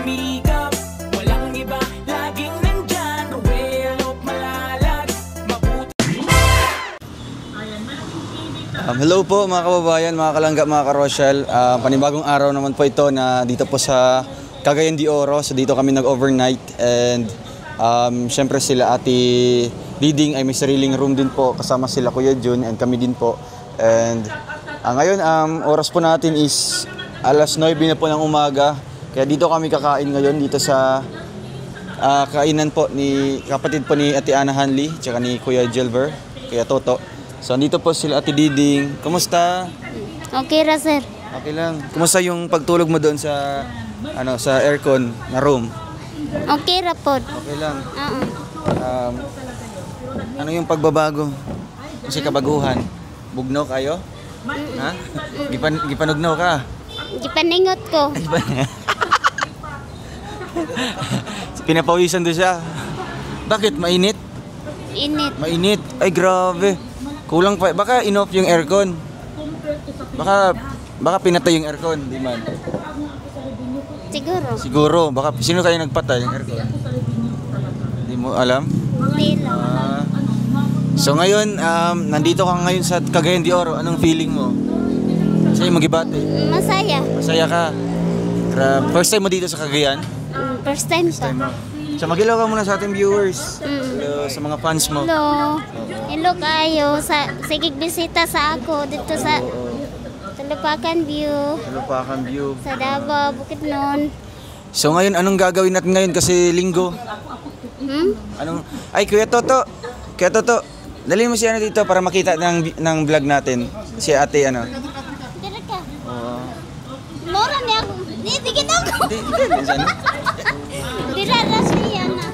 sumikap. Walang iba, laging nandyan. Ruelo, malalag, mabuti. Hello po mga kababayan, mga kalangga, mga karosyal. Panibagong araw naman po ito na dito po sa Cagayan de Oro. So dito kami nag-overnight and syempre sila Ate Diding ay may sariling room din po. Kasama sila Kuya Jun and kami din po. And ngayon oras po natin is alas 9 na po ng umaga. Kaya dito kami kakain ngayon dito sa kainan po ni kapatid po ni Ate Ana Hanley tsaka ni Kuya Jelver, Kuya Toto. So andito po sila Ate Diding. Kumusta? Okay ra, sir. Okay lang. Kumusta yung pagtulog mo doon sa sa aircon na room? Okay ra pod. Okay lang. Ano yung pagbabago? Kasi kabaguhan. Bugnaw kayo? Ha? Gipanugnaw ka? Gipaningot ko. Pinapawisan doon siya. Bakit? Mainit? Init. Mainit? Ay grabe. Kulang pa. Baka in-off yung aircon. Baka pinatay yung aircon, di man. Siguro. Siguro. Baka sino kaya nagpatay yung aircon? Hindi mo alam? Hindi lang. So ngayon, nandito ka ngayon sa Cagayan de Oro. Anong feeling mo? Sa'yo magibate? Masaya. Masaya ka? First time mo dito sa Cagayan? First time pa. So magilaw ka muna sa ating viewers. Hello, sa mga fans mo. Hello. Hello kayo. Sige bisita sa ako dito sa Lupacan View. Lupacan View. Sa Davao, Bukidnon. So ngayon, anong gagawin natin ngayon kasi linggo? Ay, Kuya Toto. Kuya Toto, dali mo si ano dito para makita ng vlog natin. Si ate ano. Dira ka. Mora niya ako. Bigyan ako. Dira na siya na.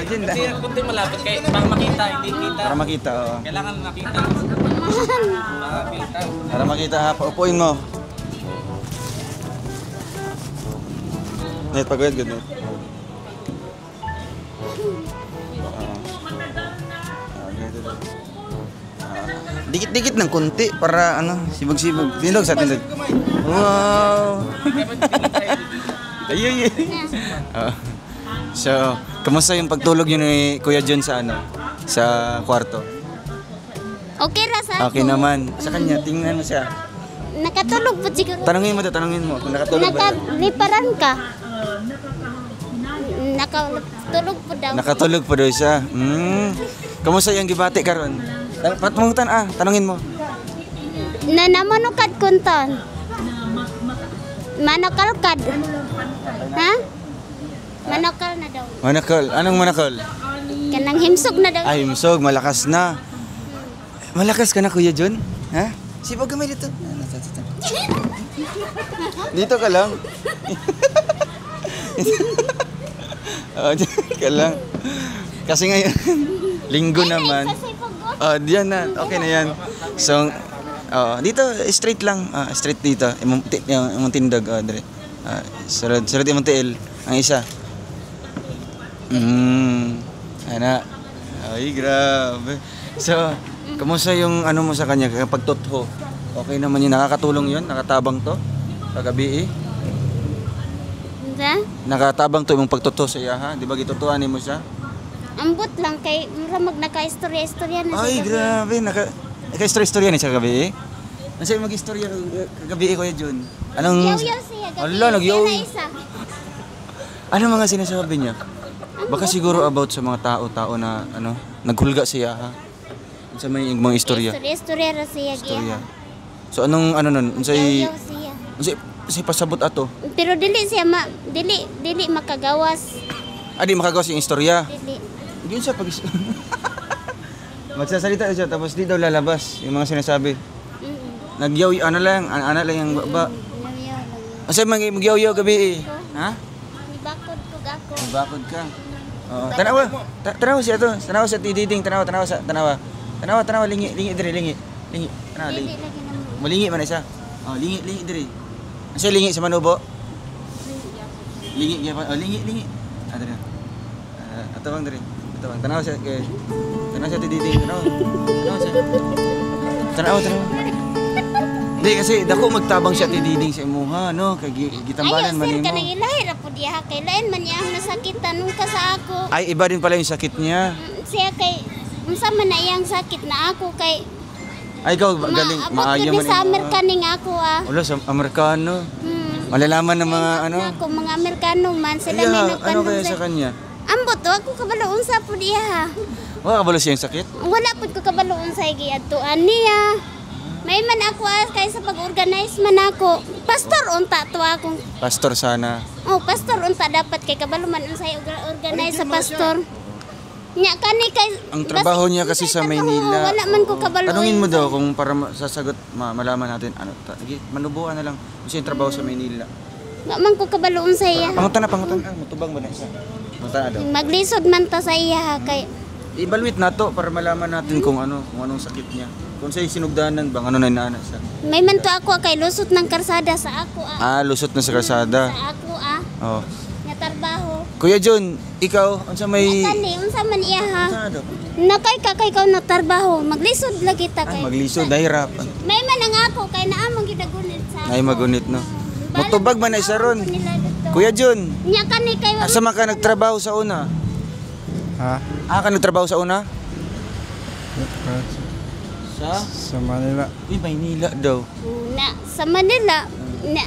Diyan lang. Kasi kunti malapit kayo para makita, hindi kita. Para makita, oo. Kailangan makita. Para makita ha, paupuin mo. Net, pagawid, good net. Dikit-dikit ng kunti para sibog-sibog. Tindog sa tindog. Wow! Ay. So, kamusta yung pagtulog yun ni Kuya John sa sa kwarto? Okay ra sa ako. Okay naman. Sa kanya, tingnan mo siya. Nakatulog po siguro. Tanungin mo kung nakatulog ba. Nakaliparan ka. Nakatulog po daw. Nakatulog po daw siya. Kamusta yung gibati karon? Patmungutan tanungin mo. Namanukad kunton. Manakalkad. Ha? Manakal na daw. Manakal. Anong manakal? Kanang himsog na daw. Ay, himsog. Malakas na. Malakas ka na, Kuya John? Ha? Sipag gamay dito. Dito ka lang. Dito ka lang. Kasi ngayon, linggo naman. Diyan na. Okay na yan. So, dito, straight lang. Straight dito. Imong tindag. Sunod imong tiil. Ang isa. Ana. Ay, grabe. So, kamusta yung mo sa kanya kapag totho? Okay naman yun. Nakakatulong yun? Nakatabang to? Pagabi Nakatabang to yung pagtotho sa iya, ha? Di ba gitutuhanin mo siya? Ambot lang kay mura naka-istorya-istorya na siya. Ay, grabe. Naka-istorya niya sa gabi. Ano sa'yo mag-istorya kagabi, Kuya Jun? Yaw-yaw siya gabi. Ala, nagyaw. Isa. Ano mga sinasabi niya? Baka siguro about sa mga tao na naghulga siya, ha? Sa may mga istorya. Istorya ra siya Istorya. So anong nun? Unsay siya. unsay pasabot ato? Pero dili siya dili makagawas. Di makagawas yung istorya. Dili. Yun siya pag magsasalita siya tapos di daw lalabas yung mga sinasabi. Nagyaw lang yung baba. Unsay magyaw-yaw gabi Ha? Nibakod ko gako. Nibakod ka. Tanawa siya to. Tanawa sa Diding, tanawa lingi dire lingi. Tanawa lingi. Malingi man siya. Lingi dire. Asa lingi sa Manubo? Lingi gyapon. Lingi. Dire. Atawang dire. Tanawa siya Diding, tanawa siya. Tanawa. Di kasi dako magtabang siya tididing sa imuha, no? Kay gitambalan man Sir, nimo. kanang ilahi ra po diha kay lain man niya ang nasakitan nung ka sa ako. Ay iba din pala yung sakit niya. Siya kay unsa man na iyang sakit na ako kay Ay ikaw galing maayo man. sa Amerikaning ako Wala sa Amerikano. Malalaman ng mga ano. Ako mga Amerikano man sila may Iya, ano nagtanong kaya sa kanya? Ambot ako kabalo unsa po diha. Wala kabalo siyang sakit? Wala pud ko kabalo unsay giadtuan niya. May man ako kay sa pag-organize man ako. Pastor unta to akong. Pastor sana. Oh, pastor unta dapat kay kabalo man unsay organize sa pastor. Nya kani kay Ang trabaho niya kasi sa Maynila. Wala man ko kabalo. Tanungin mo daw kung para sasagot malaman natin ano. Manubuan na lang kung siya yung trabaho sa Maynila. Wa man ko kabalo unsay iya. Pangutan na. Mutubang ba na isa? Pangutan na daw. Maglisod man ta sa iya kay Ibalwit na to para malaman natin kung anong sakit niya. Kung sa'yo sinugdanan bang ano na inaana siya. may man to ako kay lusot ng karsada sa ako Lusot na sa kalsada. Sa ako Oh. nga trabaho. Kuya John, ikaw, unsa may... Kani unsa man iya ha? Unsa na daw? Nakay ka kay ikaw na trabaho. Maglisod lagi ta kay. Maglisod, nahirap. May man ang ako kay naamang gidagunit sa ako. Ay magunit no. Mutubag man na isa ron. Nila dito. Kuya John, Nya kani kay asa man ka nagtrabaho sa una? Ha? Ka nagtrabaho sa una? Sa Manila. Uy, Maynila daw. na sa Manila na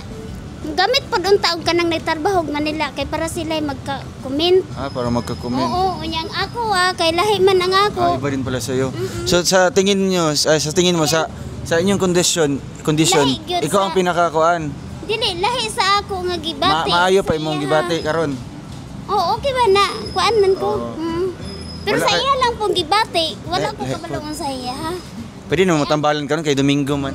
gamit pod unta og kanang nagtrabaho og Manila kay para sila magka-comment. Para magka-comment. Oo, unyang ako kay lahi man ang ako. Iba rin pala sa'yo. So sa tingin nyo, sa tingin mo, sa inyong kondisyon, Lahi gyud ikaw ang sa- pinakakuan. Dili lahi sa ako nga gibati. Maayo pa sa imong iya, gibati karon. Oo, okay ba na? Kuan man ko. Pero Wala sa kay- iya lang pong gibati. Wala ko Lahi- kabalungan sa iya ha. Pwede na matambalan karon kay Domingo man.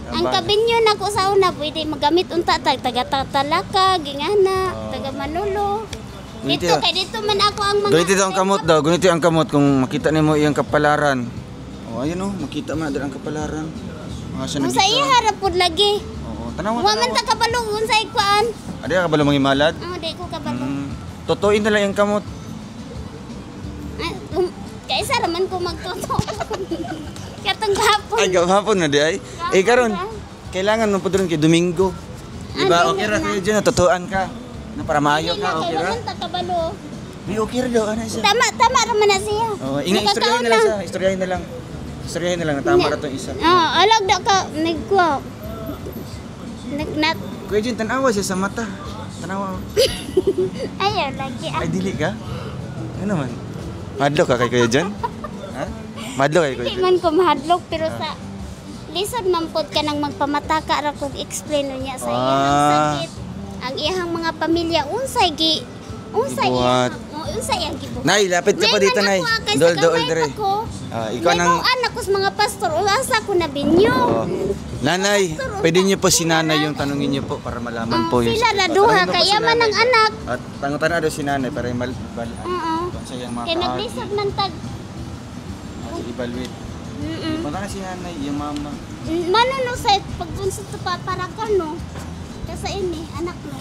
Ang kabinyo na ko sa una, pwede magamit unta taga-talaka, gingana, taga Manolo. Ganito Dito yan. kay dito man ako ang mga Ganito ang kamot daw, ganito ang kamot kung makita nimo iyang kapalaran. Ayun makita man ang kapalaran. Mga siya Kung sa iya harap pud lagi. Oo, tanawa. Wa man ta kabalungon sa ikuan. Adi ka balo mga malad? Di ko kabalong. Totoin na lang yung kamot. Kaysa raman ko magtuto. Katong gahapon. Ay, gahapon na di ay. Karon, kailangan mo po doon kay Domingo. Diba? Ah, Okay ra Domingo kayo dyan, natutuan ka. Na para maayo Kay ka, okay ra? man ta kabalo. May okay ra daw, ano siya? Tama raman na siya. Istoryahin na lang siya, istoryahin na lang. Istoryahin na lang, natama ra itong isa. Alag da ka nagkuha. Nagnat. Kuya Jun, tanawa siya sa mata. Tanawa. Ayaw lagi. Ay, dili ka? Ano man? Madlo ka kay Kuya Jun? Ha? Madlo kay Kuya Hindi Jun? man ko mahadlok pero sa lisod man pod ka nang magpamataka ra kog explain niya sa iyang sakit. Ang iyang mga pamilya unsay Gibuhat. unsay ang gibuhat. Nay, lapit ka pa dito, Nay. Dol dire. Ikaw nang... anak ko sa mga pastor asa ko na binyo. Nanay, pwede niyo po si nanay yung tanungin niyo po para malaman po yung... Sila na duha kaya man ang anak. At tangutan na daw si nanay para Oo. kung sa iyang mga Kay naglisod man tag. Evaluate. Punta na si nanay, yung mama. Mano no sa pagpunsa to para ka no. Kasi ini anak no.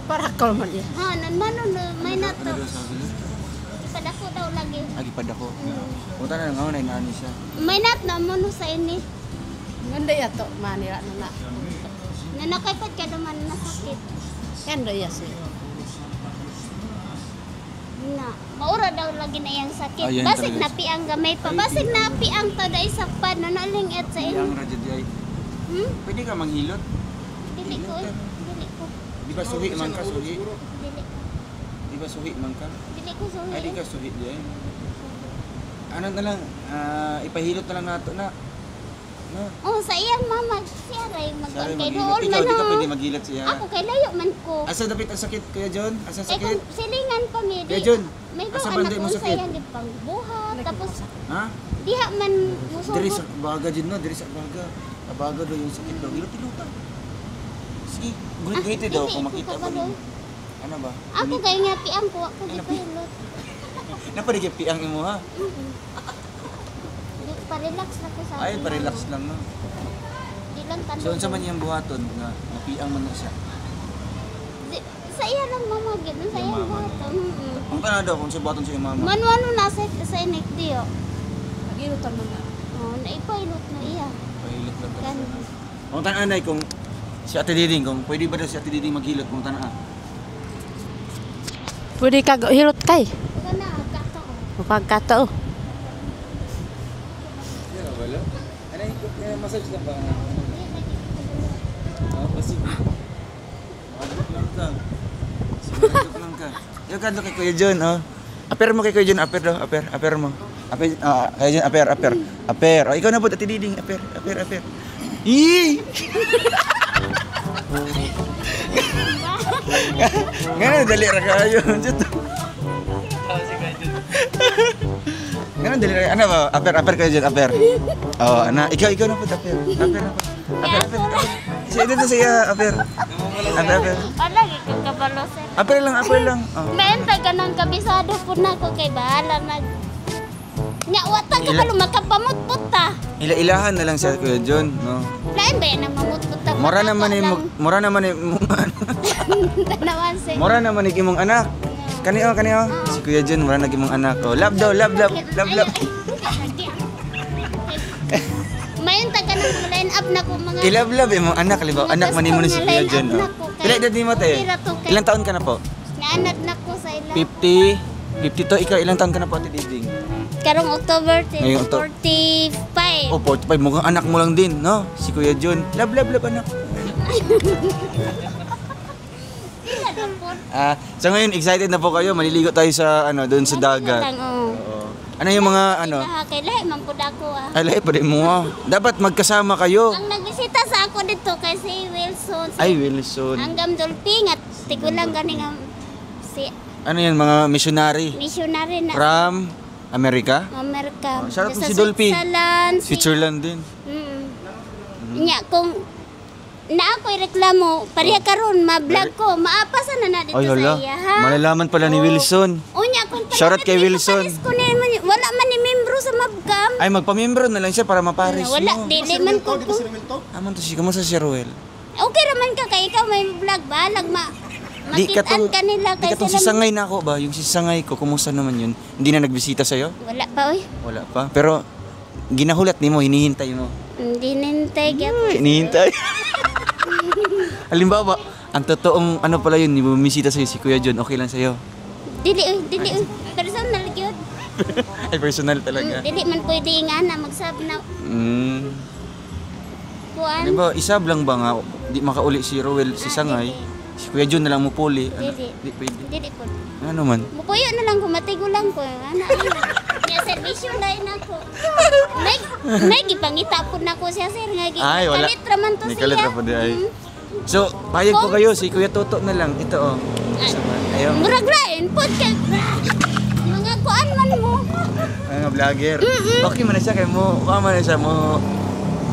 Para ka man yan. Mano no may Ano nato. daw sabi niya? Padako daw lagi. Agipad ako. Punta na nga, nainani siya. May nat na mo no sa ini. Ganda yato, manira na na. Nanakaypad ka naman nasakit. Ganda yasi. Na, maura daw lagi na iyang sakit. Ayan Basig talaga. na piang gamay pa. Basig na piang tada isang pad na naling at sa ini. Yang radyo di ay. Pwede ka manghilot? Dili ko eh. Dili ko. Di ba suhi man ka, suhi? Dili. Di ba suhi man ka? Dili ko Ay, di suhi. ka suhi di ay. Ano na lang, ipahilot na lang nato na. No? Oh, sa iyang mama, siya ray Sorry, magkay maghilot. dool Ikaw, man di ka pwede ha. maghilot siya. Ako kay layo man ko. Asa dapat ang sakit, Kuya John? Asa Eh sakit? kung silingan pa mi Kuya John, may asa ba banda anak mo ko sa sakit? iyang gipang buhat tapos Ha? diha man Diri sa musugot. baga dyan no, diri sa baga. Abaga daw yung sakit daw. Hilot-hilotan. Sige, gulit-gulit daw kung makita ko kabalo. rin. Ano ba? Ako kay nga piang ko ako di Ano, pa hilot. Napaligip ang imo ha? Di pa-relax na ko sa Ay, akin, pa-relax mama. lang no. Di lang tanong. So, unsa man yung buhaton nga napiang man na siya. Sa iya lang mama gid sa Yung iyang mama. buhat. Ang tanong daw kung si buhaton sa iyong mama. Manuano na sa inik diyo. Nagilutan mo na. Oh, naipahilot na iya. Kan. Kung tanaan kung si Ate Diding, kung pwede ba daw si Ate Diding maghilot kung tanaan? Pwede ka hilot kay. Kana kato. Mapagkato. Wala. Ano yung massage lang ba? Kasi makadok lang ka. Makadok lang ka. Yung kadlo kay Kuya John, oh. Aper mo kay Kuya John, aper daw, aper mo. Aper, Kuya John, aper. Oh, ikaw na po, Ate Diding, aper. Ih! Nga dali ra kayo. Nga dali ra. Ano ba? Aper kayo John, aper. Oh, ana, ikaw na po, aper. Aper. Sige dito siya, aper. Aper. Wala gyud kabalo sir. Aper lang. Oh. Maentay ka nang kabisado po na ko kay bahala nag. Nya wata ka palo makapamutput ta. Ila-ilahan na lang siya Kuya John, no. Lain ba yan ang mamutput ta? Mura naman ni mong Tanawan sir. Mura naman ni imong anak. Kaniyo. Si Kuya John mura na imong anak. Oh, love daw, love. Mayon ta ka nang line up na ko mga. I-love imong anak, libaw. Anak man nimo ni si Kuya John. Oh. Pila edad nimo te? Ilang taon ka na po? Naanad na ko sa ila. 52, ikaw ilang taon ka na po Ate Diding? Karong October Ngayong 45. Oh, 45 mukhang anak mo lang din, no? Si Kuya John. Love anak. Sila daw po. So ngayon excited na po kayo, maliligo tayo sa doon sa dagat. Lang, oh. Oo. Ano yung mga Kay lahi man pud ako ah. Ay, lahi pa rin mo. Dapat magkasama kayo. Ang nagbisita sa ako dito kay si Wilson. Si Ay, Wilson. Anggam Dolping at tigulang ganing si Ano yan, mga missionary missionary na from Amerika? Amerika. Oh, shout out Sa si Dolphy. Switzerland. Switzerland din. Nya kung na ako'y reklamo, pareha karon ma-vlog ko, maapasan na dito Ay, sa hala. iya ha. Malalaman pala ni Wilson. Unya kung Shout out kay Wilson. Ko wala man ni membro sa Mabcam. Ay, magpamembro na lang siya para maparis Wala, mo. dili man ko. Aman to si kamusta si Ruel? Okay raman ka kay ikaw may vlog ba? Makitaan ka nila Di kay katong si Sangay na ako ba? Yung si Sangay ko, kumusta naman yun? Hindi na nagbisita sa'yo? Wala pa oy. Wala pa. Pero ginahulat ni mo, hinihintay mo. Hindi nintay gyapon. Hinihintay? Halimbawa, ang totoong ano pala yun, bumisita sa'yo si Kuya John, okay lang sa'yo? Dili oy. Personal gyud. Ay, personal talaga. Dili man pwede nga na magsab na kuan. Halimbawa, isab lang ba nga, di makauli si Ruel, si Sangay, si Kuya John na lang mupuli. Dili. Di pwede. Dili po. Ano man? Mupuyo na lang ko, matigo lang ko. Ano. Nya servisyo lain ako. May gipangita po na ko siya sir nga Ay, wala. kalit raman to May siya. kalit ra po di ay. So, payag po kayo, si Kuya Toto na lang. Ito oh. Ayaw. Murag lain pod ka. Mga kuan man mo. Mga vlogger. Okay man na siya kay mo. Kama na siya mo.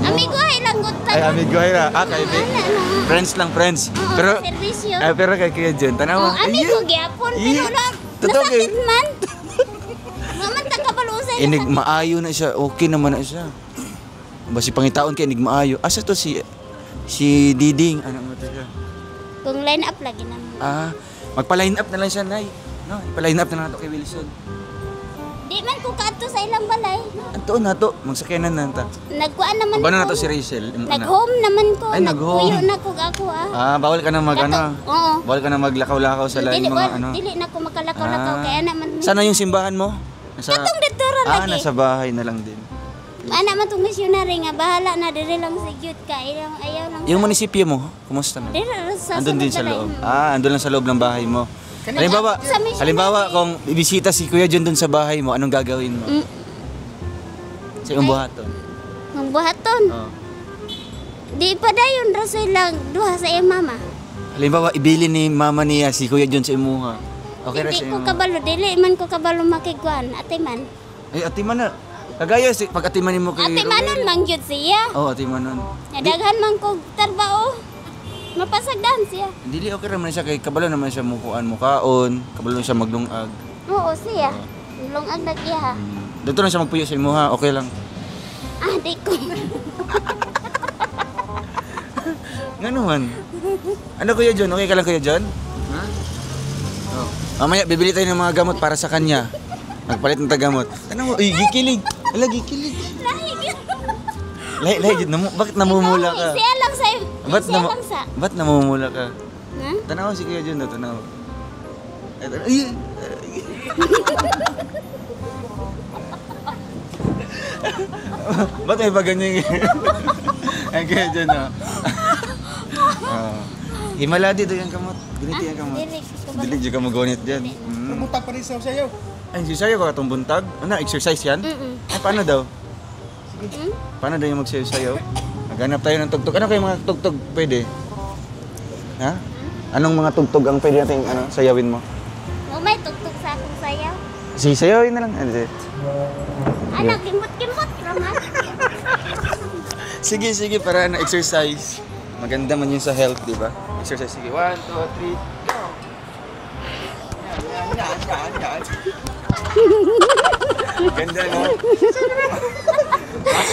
Amigo ay lang gutay. Ay, amigo ay ra. Kay friends lang, friends. Pero servisyo. pero kay Kuya John, tanawa. Amigo gyapon pero lang. Totoo kay. Nasakit man. Maman ta kabalusay. Inig maayo na siya. Okay naman na siya. Basi pangitaon kay inig maayo. Asa to si Diding, anak mo to siya. Kung line up lagi na mo. Magpa-line up na lang siya, Nay. No, ipa-line up na nato kay Wilson. Di man ko kaadto sa ilang balay. Anto nato, magsakyanan na ta. Nagkuan naman Bano ko. nato si Rachel, yung anak. Nag-home naman ko. Ay, nag-home. Nagpuyo na ko ako Bawal ka na Oo. Bawal ka na maglakaw-lakaw sa lain mga ano. Dili na ko makalakaw-lakaw kaya naman. Sana yung simbahan mo? Nasa Katong dito ra lagi. nasa bahay na lang din. Ana man tong missionary nga bahala na diri lang si Gyud ka. Ayaw lang. Yung munisipyo mo, kumusta na? Diri ra sa Andun din sa balay. loob. Andun lang sa loob ng bahay mo. Halimbawa kung ibisita si Kuya John dun sa bahay mo, anong gagawin mo? Sa iyong buhaton. Ang buhaton. Oo. Di pa dayon ra sila duha sa iyang mama. Halimbawa, ibili ni mama niya si Kuya John sa imuha. Okay ra Dili sa ko imuha. kabalo, dili man ko kabalo makigwan. Ate man. Ay, ati man na. Kagaya, pag ati man mo kay Ate manon man gyud siya. Oo, ati man nun. Nadaghan man ko trabaho. Mapasagdan siya. Dili okay naman siya kay kabalo naman siya mukuan mukaon, kabalo siya maglungag. Oo, siya. Lungag na iya. Dito na siya magpuyo sa imuha, okay lang. Di ko. Nga naman. Ano Kuya John? Okay ka lang Kuya John? Ha? Oh. Mamaya bibili tayo ng mga gamot para sa kanya. Magpalit ng tagamot. Ano mo? Ay, gikilig. Ala, gikilig. Legit, bakit namumula ka? Siya lang sa... Ba't siya lang sa... Ba't namumula ka? Ha? Tanaw si Kuya Jun na, tanaw. Ay! Ba't may pa ganyan ay Kuya Jun na? Himala dito yung kamot. Ganito yung kamot. Dili juga mo gonit dyan. Buntag pa rin sa sayaw. Ay, sasayaw ka itong buntag? Ano, exercise yan? Ay, paano daw? Paano daw yung magsayaw-sayaw? Maghanap tayo ng tugtog. Ano kayo mga tugtog pwede? Ha? Anong mga tugtog ang pwede natin sayawin mo? May tugtog sa akong sayaw. Sayawin na lang. Anak, kimbot-kimbot naman. Sige, para exercise. Maganda man yun sa health, di ba? Exercise, sige. 1, 2, 3, go! Yan. Ganda, no?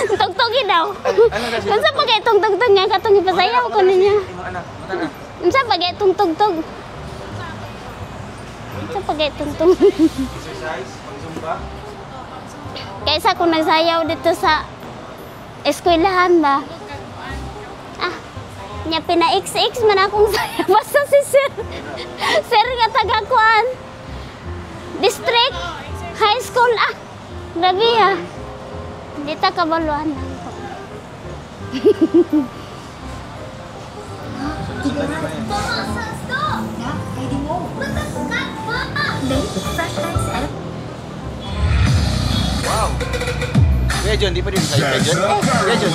Tugtugin daw. Ano kasi? Unsa pa kay itong tugtog nga katong ipasayaw ko ninyo? Anak, mata na. Unsa pa kay itong tugtog? Unsa pa kay itong tugtog? Exercise, pag-zumba. Kaysa kung nagsayaw dito sa eskwelahan ba? Nya pina-XX man akong sayaw. Basta si Sir. Sir nga taga-kuan. District High School. Grabe ha. Hindi ta kabaluan lang ko. Wow! Kuya John, di pa din sa'yo, Kuya John? Kuya John.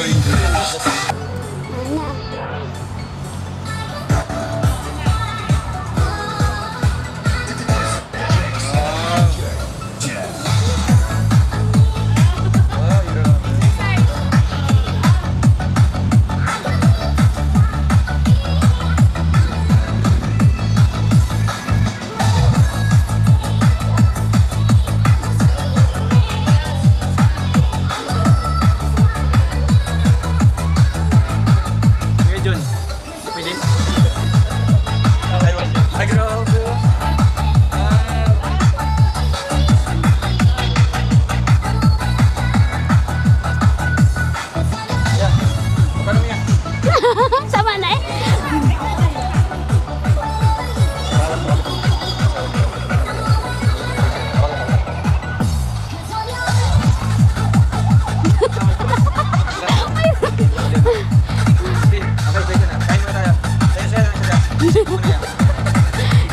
Sama na eh.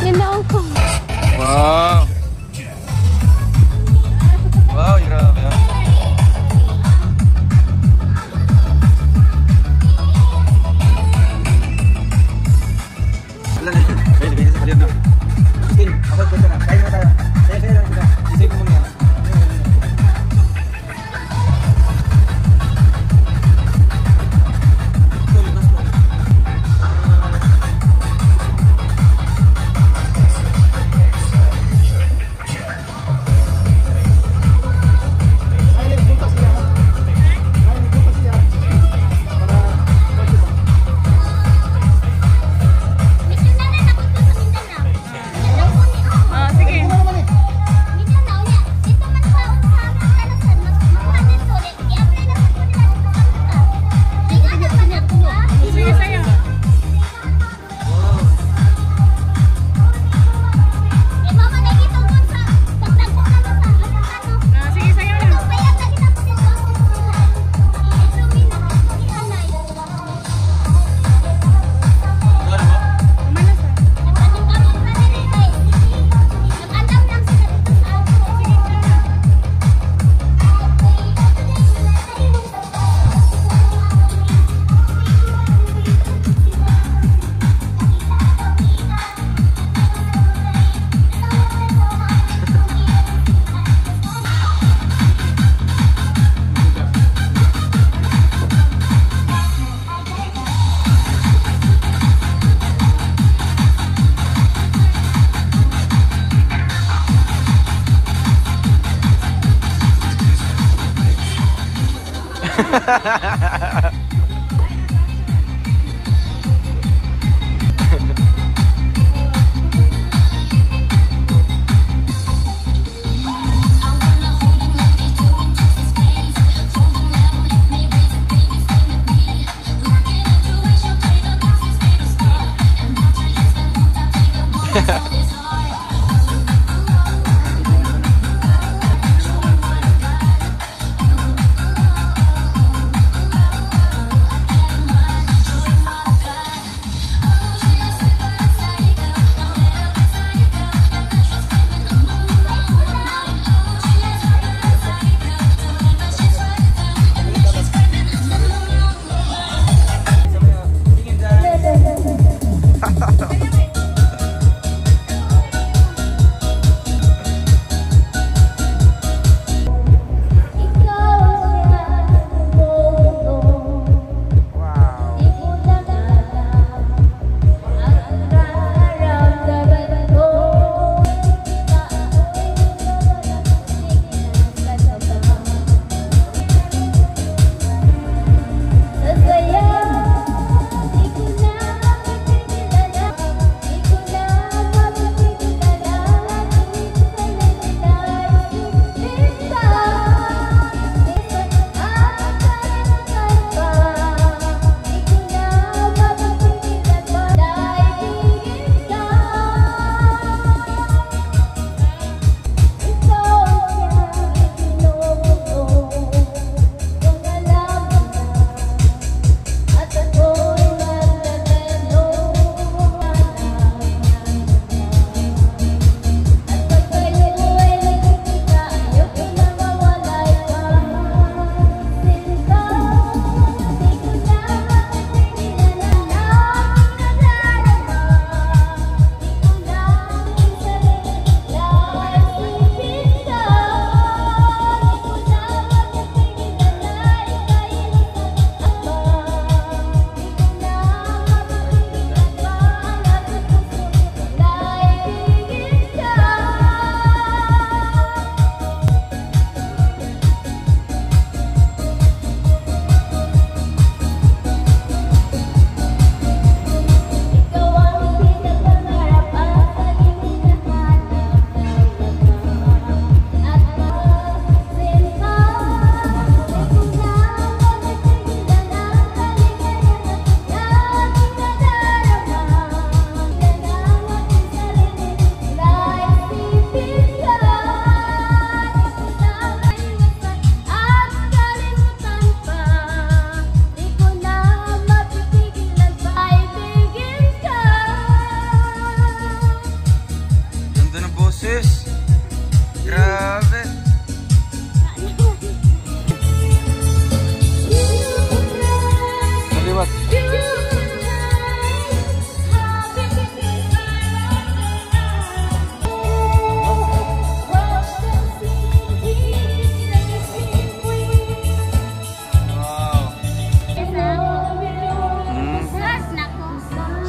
Ginaon ko. Wow! Wow, grabe ha. Alam na, pwede sa kaliyan na. Sige, kapag punta na, kain mo tayo. Saya lang kita. Isay ko muna yan.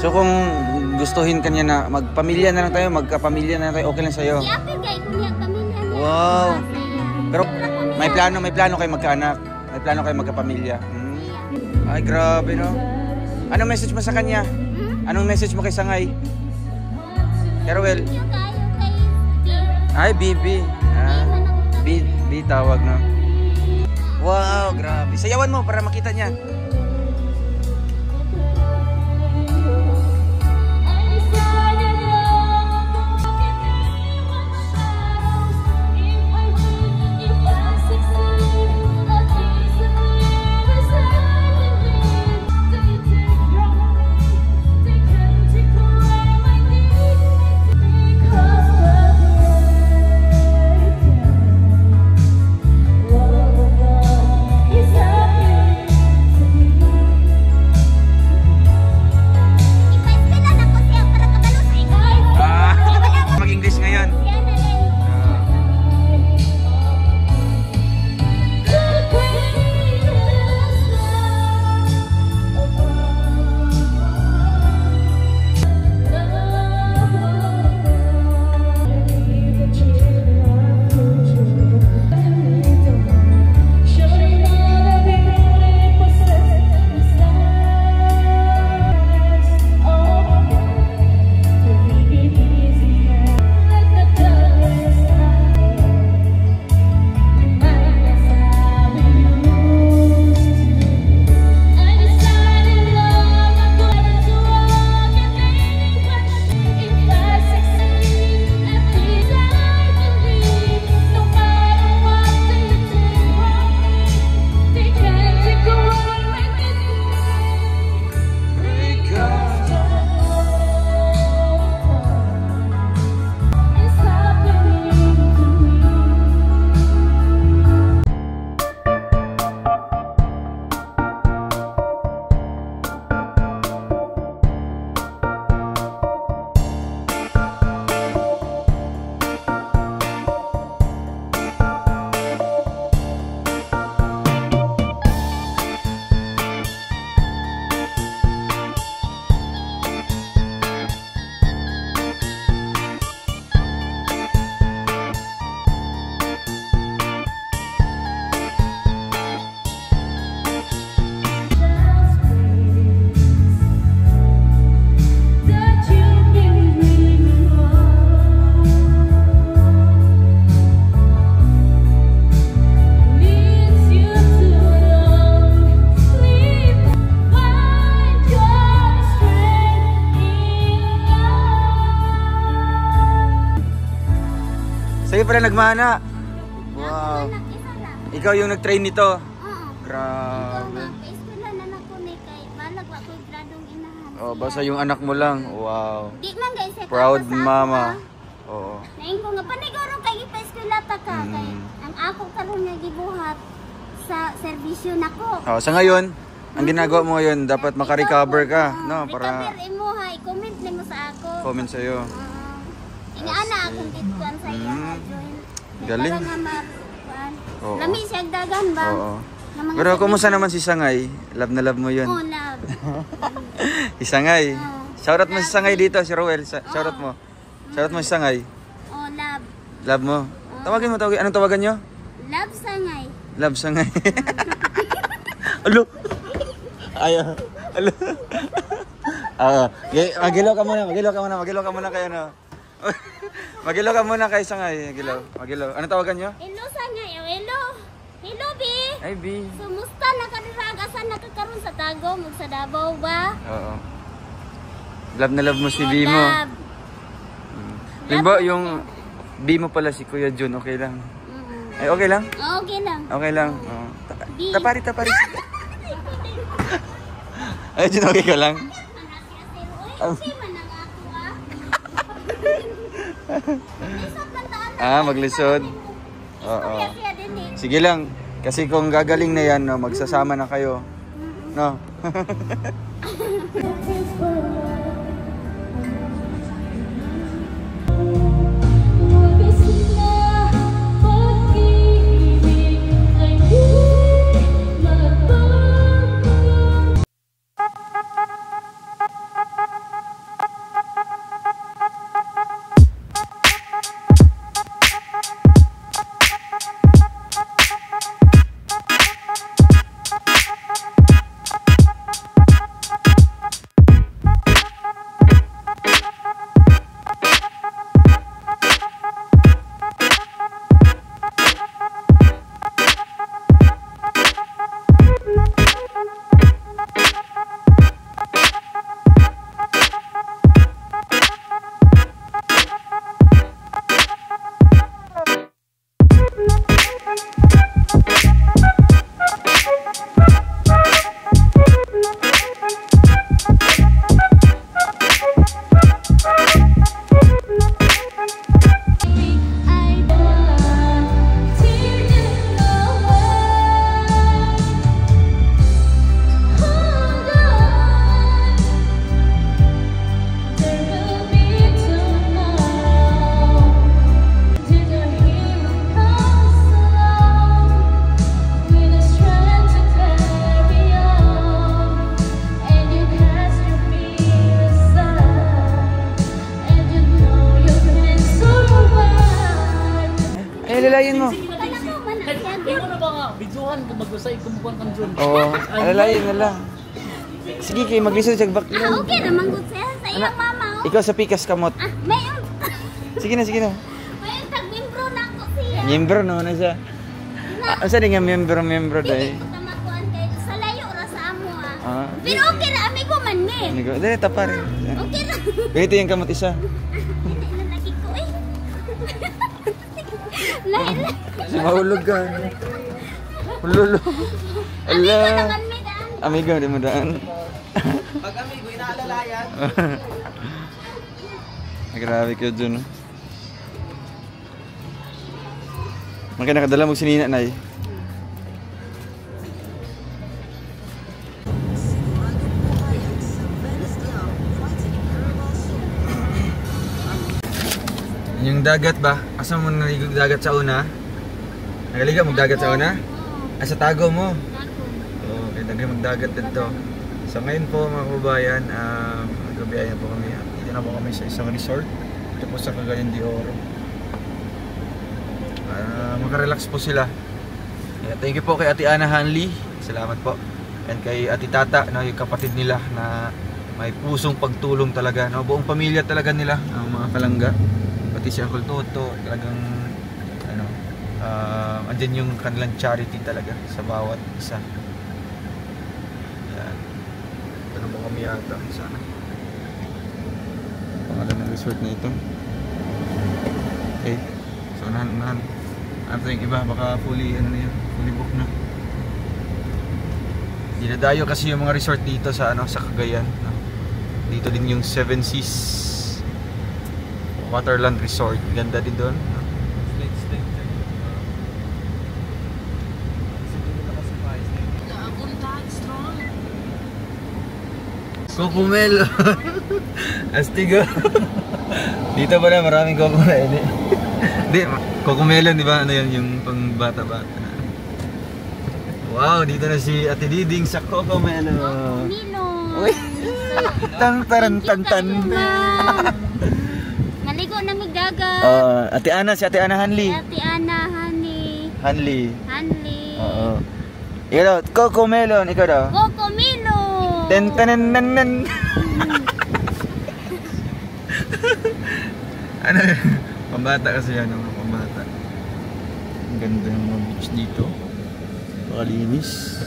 So kung gustuhin ka niya na magpamilya na lang tayo, magkapamilya na lang tayo, okay lang sa'yo? Yapin kay kunya pamilya na. Wow! Pero may plano kayo magkaanak? May plano kayo magkapamilya? Ay, grabe, no? Anong message mo sa kanya? Anong message mo kay Sangay? Caruel? Ay, Bibi. B tawag, no? Wow, grabe. Sayawan mo para makita niya. Kayo pala nagmana. Wow. Anak, isa na. Ikaw yung nag-train nito. Oo. Grabe. Eskwela na nako ni kay balag wa ko gradong inahan. Oh, basta yung anak mo lang. Wow. Di man guys, Proud mama. Oo. Naing ko nga paniguro kay ipa-eskwela ta ka kay ang ako karon nga gibuhat sa serbisyo nako. Oh, sa ngayon, ang ginagawa mo ngayon, dapat makarecover ka, no? Para recover imo ha, i-comment nimo sa ako. comment sa'yo. Inaana akong dituan sa iya nga join. Galing. Para nga Oo. lami siya dagan ba? Oo. Nga mga Pero kumusta naman si Sangay? Love na love mo yun. Oh, love. Si Sangay. Oo. Shoutout mo si Sangay dito, si Roel. Shoutout mo. Shoutout mo si Sangay. Oh, love. Love mo. Tawagin mo, tawagin. Anong tawagan nyo? Love sangay. Love Sangay. Alo. Ayaw. Alo. Magilaw ka muna, magilaw ka muna kayo, no? Magilaw ka muna kay Sangay. Magilaw. Anong tawagan nyo? Hello sangay. Oh, hello. Hello, B. Ay, B. Sumusta nakadiraga nakakaroon sa Tago, mag sa Davao ba? Oo. Love na love mo si B mo. Love. Limbo, yung B mo pala si Kuya Jun, okay lang. Ay, okay lang? Okay lang. Okay lang. Oo. B. Tapari. Ay, Jun, okay ka lang? Okay man ang ako ah. Lisod man taan na. Maglisod. Oo. Kaya siya din eh. Sige lang. Kasi kung gagaling na yan, no, magsasama na kayo. No? Alalayin mo. Bidyohan kung mag-usay kung buwan kang drone. Oo. Alalayin na lang. Sige, kayo maglisod sa baklan. Okay naman good siya sa iyang mama oh. Ikaw sa pikas kamot. May yung Sige na. may yung tag-membro na ako siya. Membro naman na siya. Asa din nga membro dahil. Hindi ko tamakuan kay sa layo ra sa amo ah. Ah. Pero okay ra amigo man ni. Dali, tapari. Okay ra. Ganito yung kamot isa. Hindi na lagi ko eh. Lain. Si mahulog ka. Hulolo. Amigo Ala. naman may daan. Amigo, di mo daan. Pag amigo, inaalalayan. Grabe ka dun. Maka nakadala mo sinina na eh. Yung dagat ba? Asa mo naligo dagat sa una? Nagaliga mo dagat sa una? Sa tago mo? Oo, kaya nagay magdagat dito. So ngayon po mga kababayan, magabiyaya po kami. Dito na po kami sa isang resort. Ito po sa Cagayan de Oro. Makarelax po sila. Yeah, thank you po kay Ate Ana Hanley. Salamat po. And kay Ate Tata, no, yung kapatid nila na may pusong pagtulong talaga. No? Buong pamilya talaga nila, ang mga kalangga. Pati si Uncle Toto, talagang ano, andyan yung kanilang charity talaga sa bawat isa. Yan. Ito mo kami yata sana. Pangalan ng resort na ito. Okay. So, unahan. Ano yung iba, baka fully book na. Dinadayo kasi yung mga resort dito sa sa Cagayan. No? Dito din yung Seven Seas Waterland Resort. Ganda din doon. No? Cocomelo. Astigo. Dito pala maraming cocomelo. Di, Cocomelo, di ba? Ano yan, yung pang bata-bata. Wow, dito na si Ate Diding sa Cocomelo. Nino. Uy. Tan. Naligo na magdagat. Ate Ana, si Ate Ana Hanli. Ate Ana, Hanli. Oo. Hanli. Ikaw daw, Cocomelon, ikaw daw. Cocomelo. Ten. Ano yun? Pambata kasi yan, pambata. Ang ganda ng mga beach dito. Pakalinis.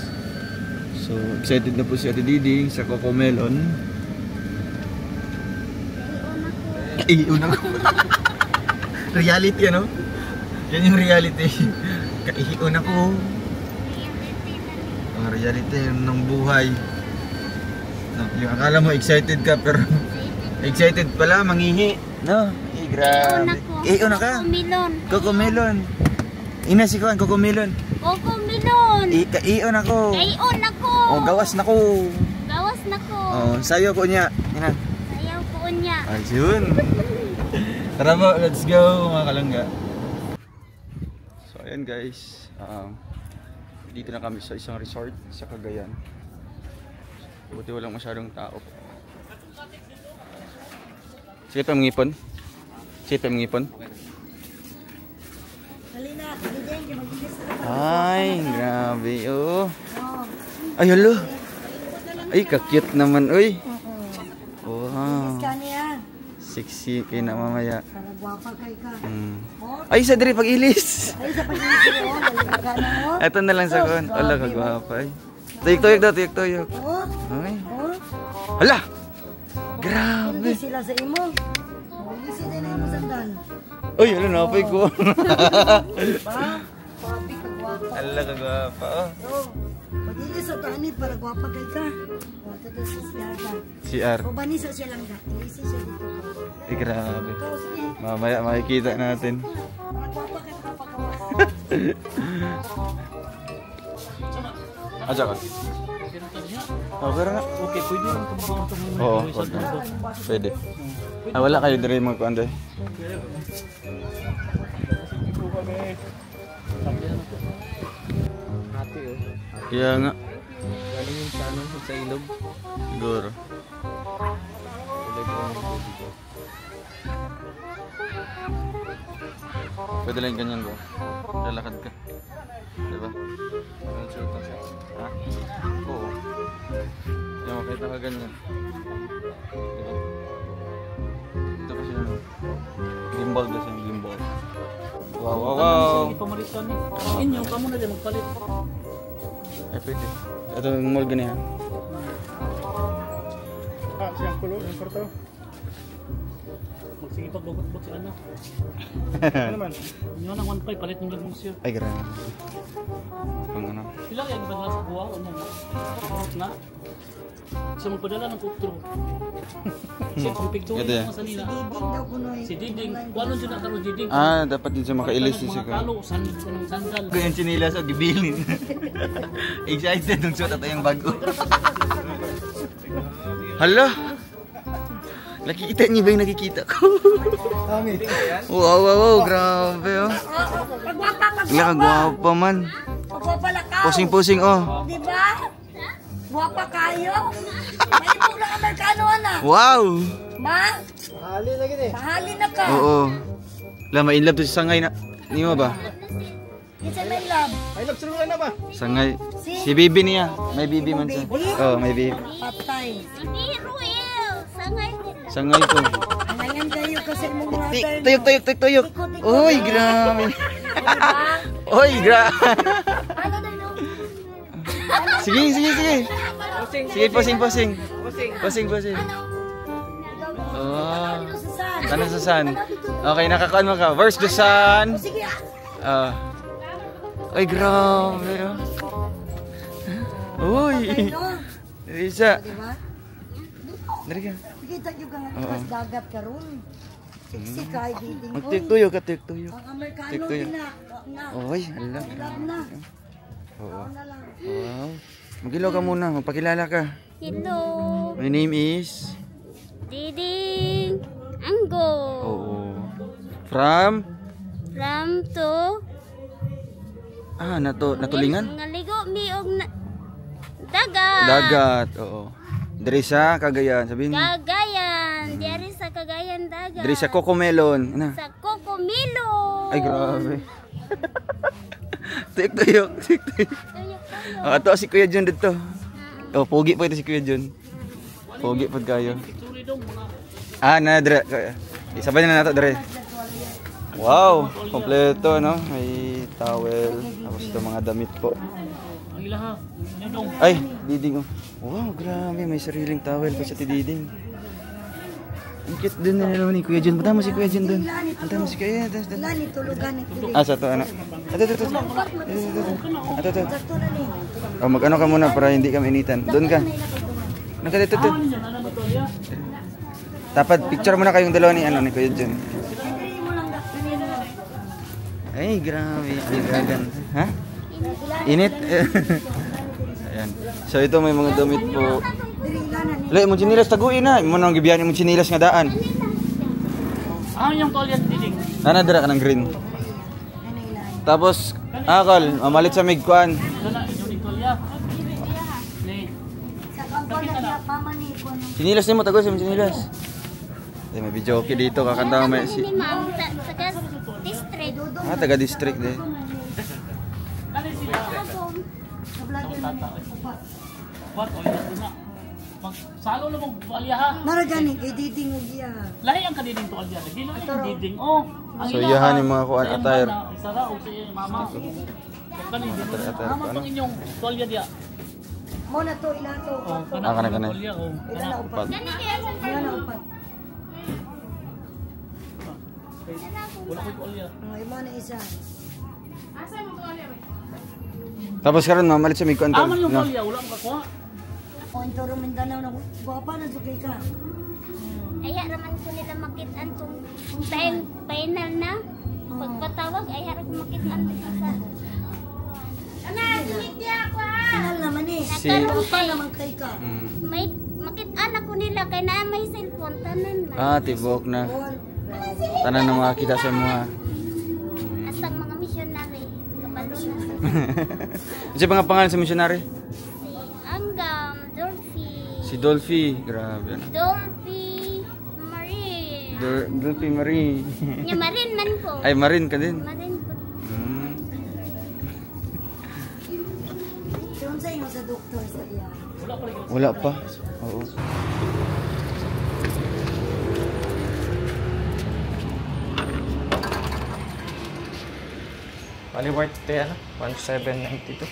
So, excited na po si Ate Diding sa Cocomelon. Iiuna ko. Reality, ano? Yan yung reality. Kaiiuna ko. Ang reality ng buhay. No, yung akala mo excited ka, pero excited pala, mangihi. No? Grabe. Iiuna ka. Cocomelon. Ina si Kuan, Cocomelon. Cocomelo. Iion ako. Kayon ako. Oh, gawas na ko. Gawas na ko. Oh, sayo ko niya. Ina. Sayaw ko niya. Ayun. Tara po, let's go mga kalangga. So ayan guys. Dito na kami sa isang resort sa Cagayan. Buti walang masyadong tao. Sige pa mangipon. Ay, grabe oh. Ay, halo. Ay, kakit naman, uy. Wow. Sexy kayo na mamaya. Ay, sa diri pag-ilis. Ito na lang sa kon. Ala, kagwapa ay. Tuyok daw, tuyok. Ay. Hala! Grabe. Sila sa imo. Sila na imo sandan. Uy, hala, napay ko. Papi ka gwapa. Ala, kagwapa oh. Pag-ili sa tani para gwapa kay ka. Wata to sa siyaga. CR. O bani sa siya lang ka. Ilisi siya dito. Ay, grabe. Ikaw sige. Mamaya makikita natin. Para gwapa kay ka pagkawas. Aja ka. Oh, pero nga. Okay, pwede lang kumukuha ito muna. Oo, wag na. Pwede. Ah, wala kayo dire mga kuanday. Ate oh. Kaya nga. Galing yung sa sa ilog. Siguro. Pwede lang ganyan ba? Lalakad ka. Diba? Ha? Oo. Yung makita ka ganyan. Diba? Ito kasi yung gimbal kasi yung gimbal. Wow. Ipamarisan eh. Inyo, kamo na dyan magpalit. Ay, pwede. Ito yung mall ganyan. Siyang kulo, yung kwarto. Magsige pagbagot-bot si ano. Ano naman? Inyo nang 1.5 palit ng lamang siya. Ay, grabe. Pang ano? Pila yan ba nila sa buwa? Ano na? So magpadala ng kutro. Siya kung picture Ito yan. yung sa nila. Diding daw kunoy. Si Diding. Wala dyan na karoon Diding. Dapat din siya makailis Mga siya. kalo, sandal. Ko yung chinilas o gibilin. Excited nung suot at yung bago. Hala! Nakikita niyo ba yung nakikita ko? Wow, grabe oh. Pagwapa ka. Wala ka gwapa man. Pagwapa la ka. Pusing-pusing oh. Di ba? Gwapa kayo. May mula Amerikano ana. Wow! Ma? Mahali na ka. Oo. Wala, ma-inlove to si Sangay na. Hindi mo ba? Isa may love. Sangay. Si Bibi niya. May Bibi man siya. Oo, may Bibi. Patay. Hindi, Ruel. Sangay nila. Sangay ko. Ngayon kayo kasi mong mother. Tuyok. Uy, grabe. Uy, grabe. Ano na no? Sige. Sige, posing. Oh. Tanong sa sun. Okay, nakakuan mo ka. Where's the sun? Sige ah. Ay, grabe. Uy. No? Risa. Diba? Dari ka. Kita nyo ka nga mas dagat ka ron. Siksi ka, ibiting. Magtiktuyo ka, tiktuyo. Ang Amerikano Tiktuyo. din na. Uy, hala. Love na. Oo. Na lang. Wow. Magilaw ka muna, magpakilala ka. Hello. My name is... Diding Anggo. Oo. From? From to Natulingan? ngaligo mi og dagat. Dagat, oo. Dari sa Cagayan, sabihin mo. Cagayan. Diari sa Cagayan dagat. Dari sa Cocomelon. Ano? Sa Cocomilo. Ay, grabe. Tiktuyo, tiktuyo. Tuyok tayo. Ato si Kuya John dito. Oh, pogi pa ito si Kuya John. Pogi pa kayo. Na dire. Isabay na nato dire. Wow, kompleto no. May towel, tapos ito mga damit po. Ang ilaha. Nidong. Ay, Diding oh. Wow, grabe, may sariling towel pa sa ti Diding. Ang cute din na naman ni Kuya John. Punta mo si Kuya John doon. Punta mo si Kuya. Wala ni tulugan ni Kili. Sa to ano. Ito. Ito. Sakto na ni. Oh, mag-ano ka muna para hindi ka mainitan. Doon ka. Ito. Dapat picture muna kayong dalawa ni Kuya John. Ay, grabe. Ay, gaganda. Ha? Init? Ayan. So ito may mga damit po. Lay mo chinilas taguin na. Mo nang gibiyan mo chinilas nga daan. Yung tolyan Diding. Nanadara ka ng green. Tapos akal, mamalit sa migkuan. Dala yung tolya. Ni. Sa kampal na mama ni ko. Chinilas nimo tagoy sa chinilas. Ay, may video okay dito kakanta mo may si. Ni ma'am taga district. Taga district de. Kani sila. Sa vlogger na. What tolya na. Pag salo na mong tuwalya ha. Maragani kay Diding og iya. Lahi ang kaniding tuwalya. Hindi lang yung Diding. Oh. Ang So, ilaha, iyahan yung mga kuan sa iyang attire. bana, isa ra o sa iyang mama. Kaniding. Attire Mama ko, ano? pang inyong tuwalya diya. Mo na to ila to. Oh, kana. tuwalya oh. Ila na upat. Gani kaya sa Ila na upat. Wala ko tuwalya. Ang imo na isa. Tapos karon mamalit sa migkuan ka. Aman yung No. tuwalya, wala mo kakuha. O intoro Mindanao na guwapa na sugay ka. Ay raman ko nila makitaan kung time final na. Pagpatawag ay harap makitaan sa. Final naman eh. Si- Guwapa naman kay ka. May makitaan ako nila kay na may cellphone tanan man. Tibok na. Bon. Tanan na makakita sa mga. Asang mga missionary. Kabalo na. Kasi mga pangalan sa missionary? Si Anggam, Dolphy. Si Dolphy, grabe. Ano? Dolphy Marie. Dolphy Marie. Nya Marin man ko. Ay, Marin ka din. Marin ko. Siyon sa inyo sa doktor sa iya. Wala pa. Oo. Bali worth te ano? 1792.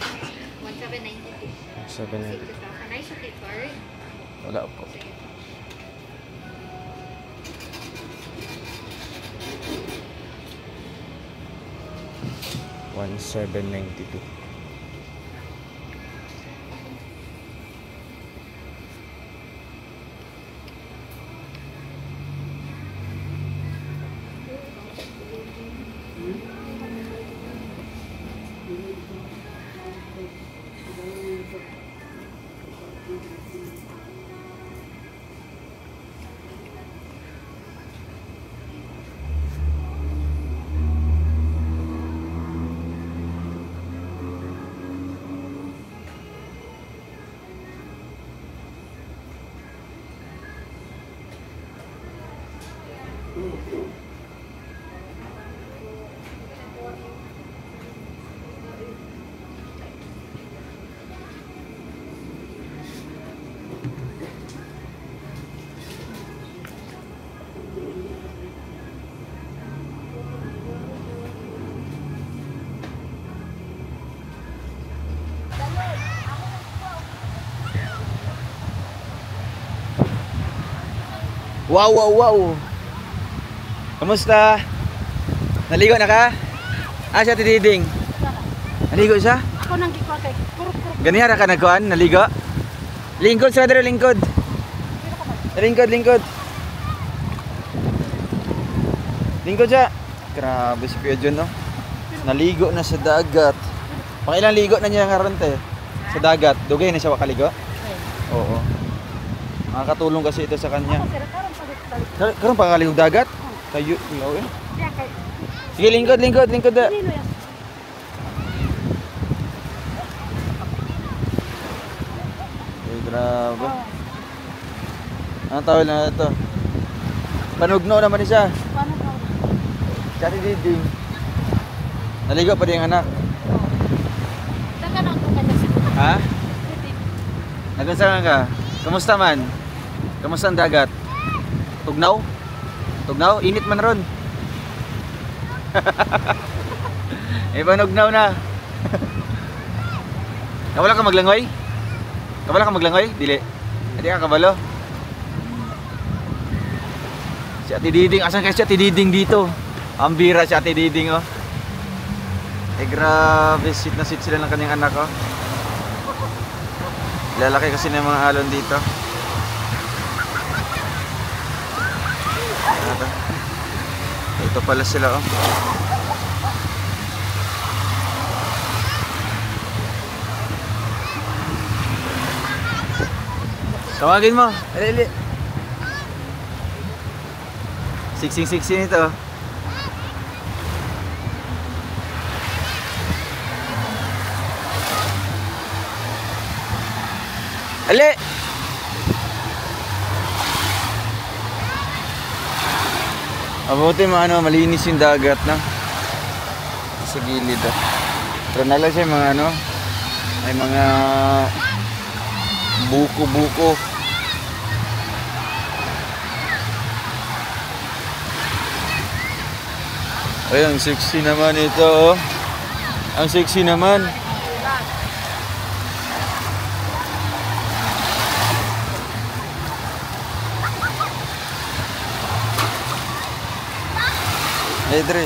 1792. 1792. Kanay sa card. Wala po. $1792. Wow, wow, wow. Kamusta? Naligo na ka? Ah, siya tididing. Naligo siya? Ako nang gikuha kay kuruk-kuruk. Ganihara ka nagkuhan? Naligo? Lingkod sa dere, lingkod. Lingkod, lingkod. Lingkod siya. Grabe si Kuya Jun, no? Naligo na sa dagat. Pangilang ligo na niya nga ron, te? Sa dagat. Dugay na siya wakaligo? Oo. Makakatulong kasi ito sa kanya. Karon pa kaligog dagat? Kayo, ilaw eh. Sige, lingkod, lingkod, lingkod da. Ay, grabe. Anong tawag na ito? Panugno naman siya. Kati diding. Naligo pa din ang anak. Ha? Nagkasakan ka? Kamusta man? Kamusta ang dagat? Tugnaw? Tugnaw? Init man ron. Panugnaw na. Wala ka maglangoy? Wala ka maglangoy? Dili. Hindi ka kabalo. Si Ate Diding. Asan kayo si Ate Diding dito? Ang bira si Ate Diding, oh. Eh grabe, sweet na sweet sila ng kanyang anak, oh. Lalaki kasi ng mga alon dito. Ito pala sila, oh. Tawagin mo. Ali. Siksing-siksing ito. Ali! Mabuti malinis yung dagat na sa gilid, ah. Pero nala siya mga may mga buko-buko. Ayun, sexy naman ito, oh. Ang sexy naman. Hey, Dre.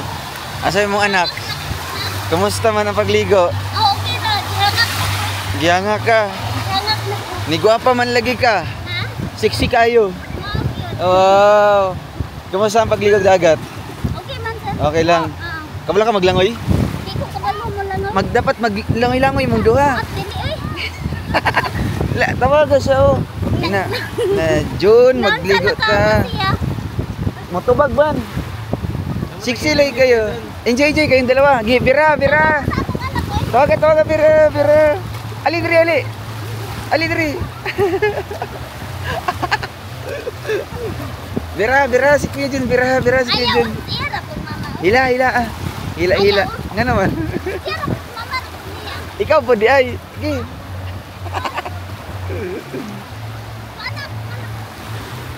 Asa yung mong anak? Kamusta man ang pagligo? Oh, okay na. Giyanga ka. Gihangat na ko. Ni guwapa man lagi ka. Ha? Sexy kayo. Wow, yun. Wow. Kamusta ang pagligo dagat? Okay man, sir. Okay lang. Kabala ka maglangoy? Hindi ko kabalo mo lang. Dapat maglangoy-langoy mong duha. At dili, eh. Tawaga siya, oh. Na June, magligo ka. Matubag ban. Sexy lagi kayo. Enjoy kayong dalawa. Bira. Tawaga, bira. Ali diri. Bira si Kuya Jun, bira si Kuya Jun. Ayaw, po, mama. Hila. Nga naman. Ayaw, mama. Niya. Ikaw po di ay. Sige.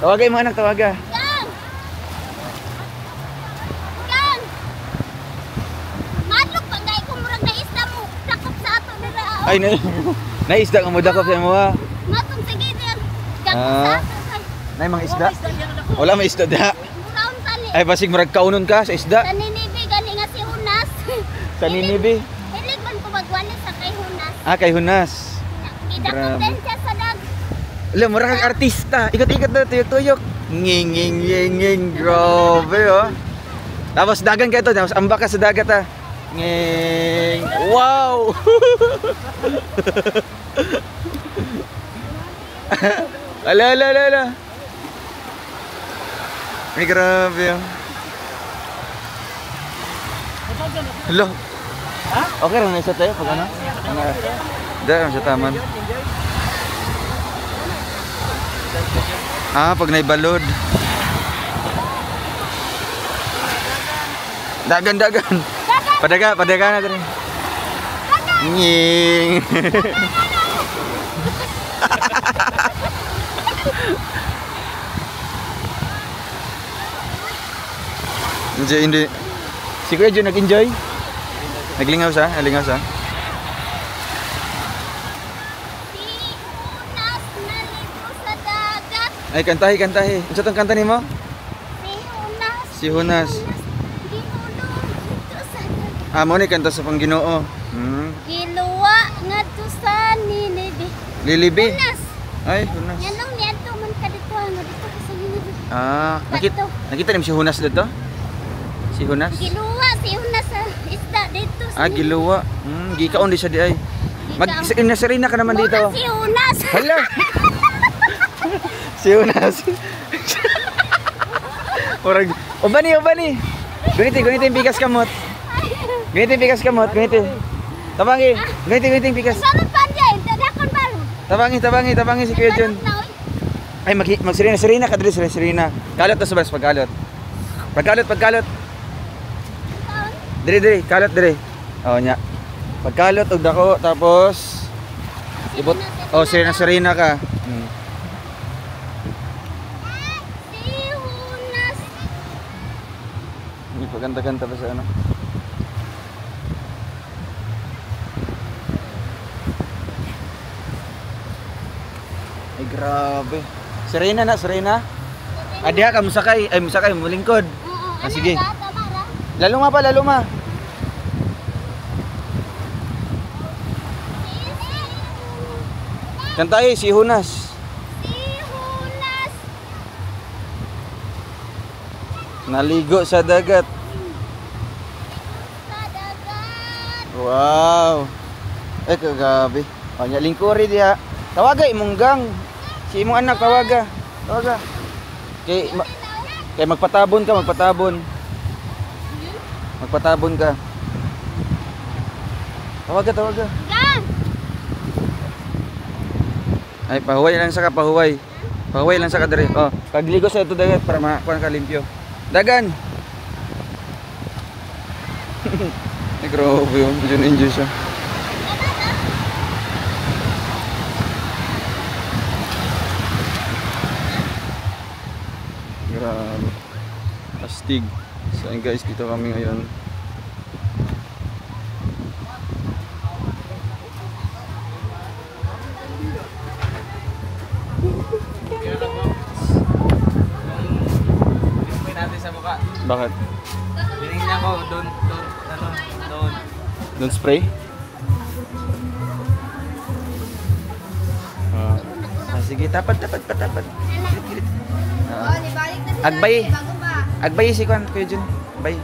Tawagay mo anak, tawaga. Gang! Madlok pa gay kung murag na isda mo. Plakop sa ato nila. Ay, naisda ka mo dakop sa mo, ha? Matong sige din. Gang Ah. sa ato. Nay mga isda. Wala may isda da. Muraon tali. Ay basig murag kaunon ka sa isda. Sa ninibi gali nga si Hunas. Sa Ninibi. Hilig man ko magwali sa kay Hunas. Ah, kay Hunas. Gidakop din siya sa dag. Alam, mura kang artista. Ikot-ikot na, tuyok-tuyok. Nging. Grabe, oh. Tapos dagan ka ito. Tapos ambak ka sa dagat, ha. Nging. Wow! Ala. Ay, grabe, oh. Hello. Okay rin, isa tayo pag ano? Dahil sa taman. Ah, pag naibalod. Dagan. Padaga na rin. Nging. Hindi. Si Kuya Jun nag-enjoy? Naglingaw siya? Si Hunas naligo sa dagat. Ay, kantahi. Ano sa itong kanta ni mo? Si Hunas Si Hunas. Mo ni kanta sa Pangginoo. Giluwa nga to sa Ninibi. Lilibi. Hunas. Ay, Hunas. Yan ang niyato man ka dito nga dito ka sa Ninibi. Nakita niyo si Hunas dito? Si Hunas? Giluwa si Hunas sa isda dito. Giluwa. Gikaon di siya di ay. Nasarina ka naman dito. Si Hunas. Hala. Si Hunas. Orang ubani. Guniti yung pikas kamot. Guniti. Tabangi yung pikas. Sarap pa dyan. Dadakon balo. Tabangi si Kuya John. Ay magsirina ka diri sirina. Kalot to subas pagkalot. Pagkalot. Diri, kalot diri. Oh nya. Pagkalot og dako tapos ibot. Oh, sirina ka. Si Hunas. Hindi pagkanta-kanta pa sa ano. Ay grabe. Serena. Adiha ka musakay, mulingkod. Sige. Lalo ma. Kantai si Hunas. Naligo sa dagat. Wow. Kagabi. Nya lingkuri diha. Tawaga imong gang. Si imong anak tawaga. Kay magpatabon ka. Tawaga. Ay pahuway lang sa ka diri. Oh, pagligo sa ito dagat para makuha ka limpyo. Dagan. Grabe yun, enjoy siya. Grabe. Astig. So guys, dito kami ngayon. Bakit? Binigyan ko doon. Don't spray? Sige, tapat. Agbay si Kuya Jun. Agbay.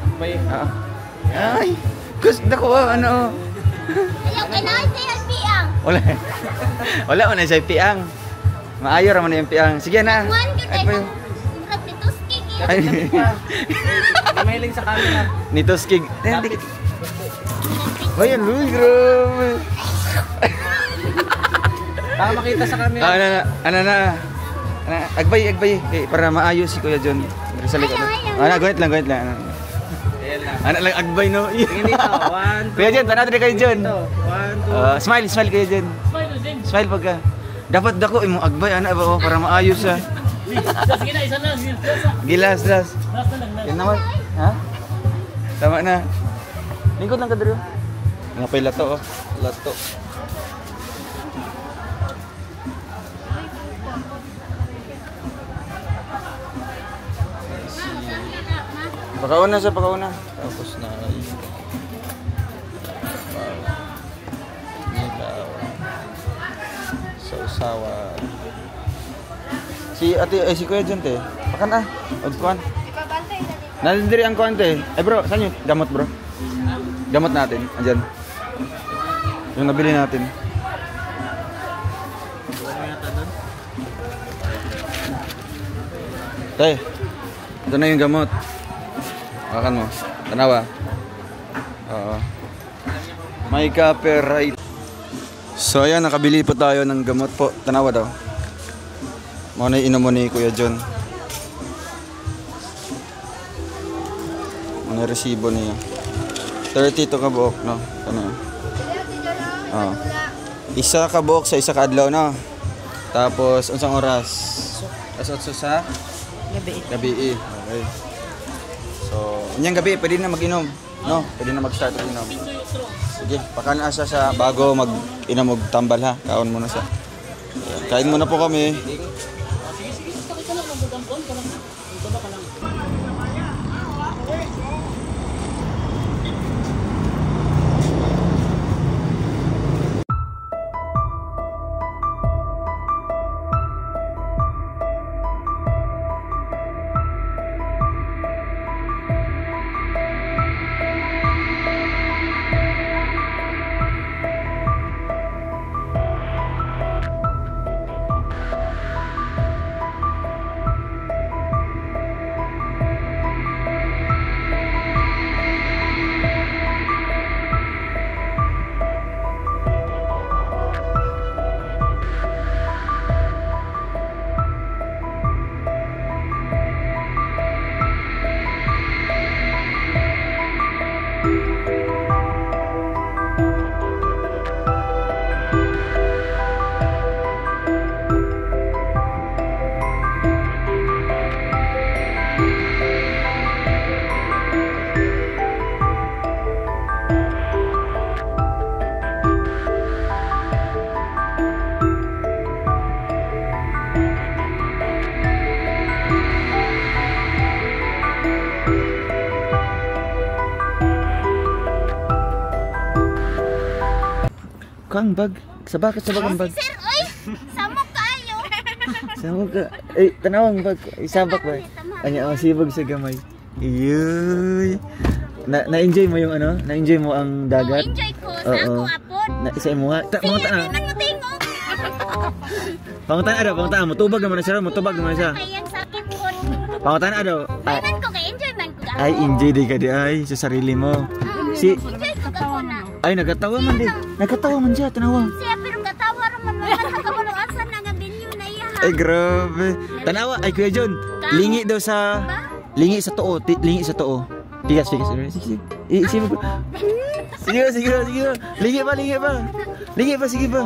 Ay, gusto ko ano. Ayaw kinain sa piang. Wala na sa piang. Maayo ra man yung piang. Sige na. Agbay. Mailing sa camera. Nito skig. Ayan, grabe. Baka makita sa camera. Ano Agbay. Para maayos si Kuya John. Sa likod. Gunit lang. Anak lang agbay no. Tingin dito. 1, 2. Kuya John, tanawin kay John. 1, 2. Smile Kuya John. Smile pagka. Dapat dako imong agbay anak ba para maayos siya. Sige na, isa lang. Gilas. Last na lang. Yan naman. Ha? Tama na. Lingkod lang ka dito. Nga pa lato oh. Lato. Pakauna. Tapos na. Nilaw. Sausawan. Si Kuya John te. Pakan Kuan. Nandiri ang kuan te. Bro, saan yun? Gamot bro. Gamot natin. Andyan. Yung nabili natin. Te. Ito na yung gamot. Hawakan mo. Tanawa. Oo. May copyright. So ayan, nakabili po tayo ng gamot po. Tanawa daw. Muna inom mo ni Kuya John. Ano resibo niya? 30 to kabuok, no? Ano? Isa kabuok sa isa kadlaw, no? Tapos, unsang oras? Alas 8 sa? Gabi. Okay. So, unyang gabi, pwede na mag-inom. No? Pwede na mag-start mag-inom. Sige, pakana siya sa bago mag-inom og tambal ha. Kaon muna siya. Kain muna po kami. kang bag. Sa bakit ang bag? Sir, oy! Samok kayo! Sabag ka. Eh, tanawang bag. Isabak ba? Anya, sibag sa gamay. Iyoy. Na-enjoy mo yung ano? Na-enjoy mo ang dagat? Enjoy ko sa ako apod. Isa mo nga. Pangunta na. Hindi man mo tingog. Pangunta na daw, pangunta. Mutubag naman na siya. Mutubag naman na siya. Kayang sakit ko. Pangunta na daw. Kailan ko kay enjoy man ko. Ay, enjoy di ka di ay sa sarili mo. Si Enjoy ko ka na. ay nagkatawa man di. Nagkatawa man siya, tanawa. Siya pero katawa raman man nakakabaluasan na nga venue na iya. Ay grabe. Tanawa ay Kuya John. Lingi daw sa too, lingi sa too. Tigas. Sige. Sige ba. Lingi pa, sige pa.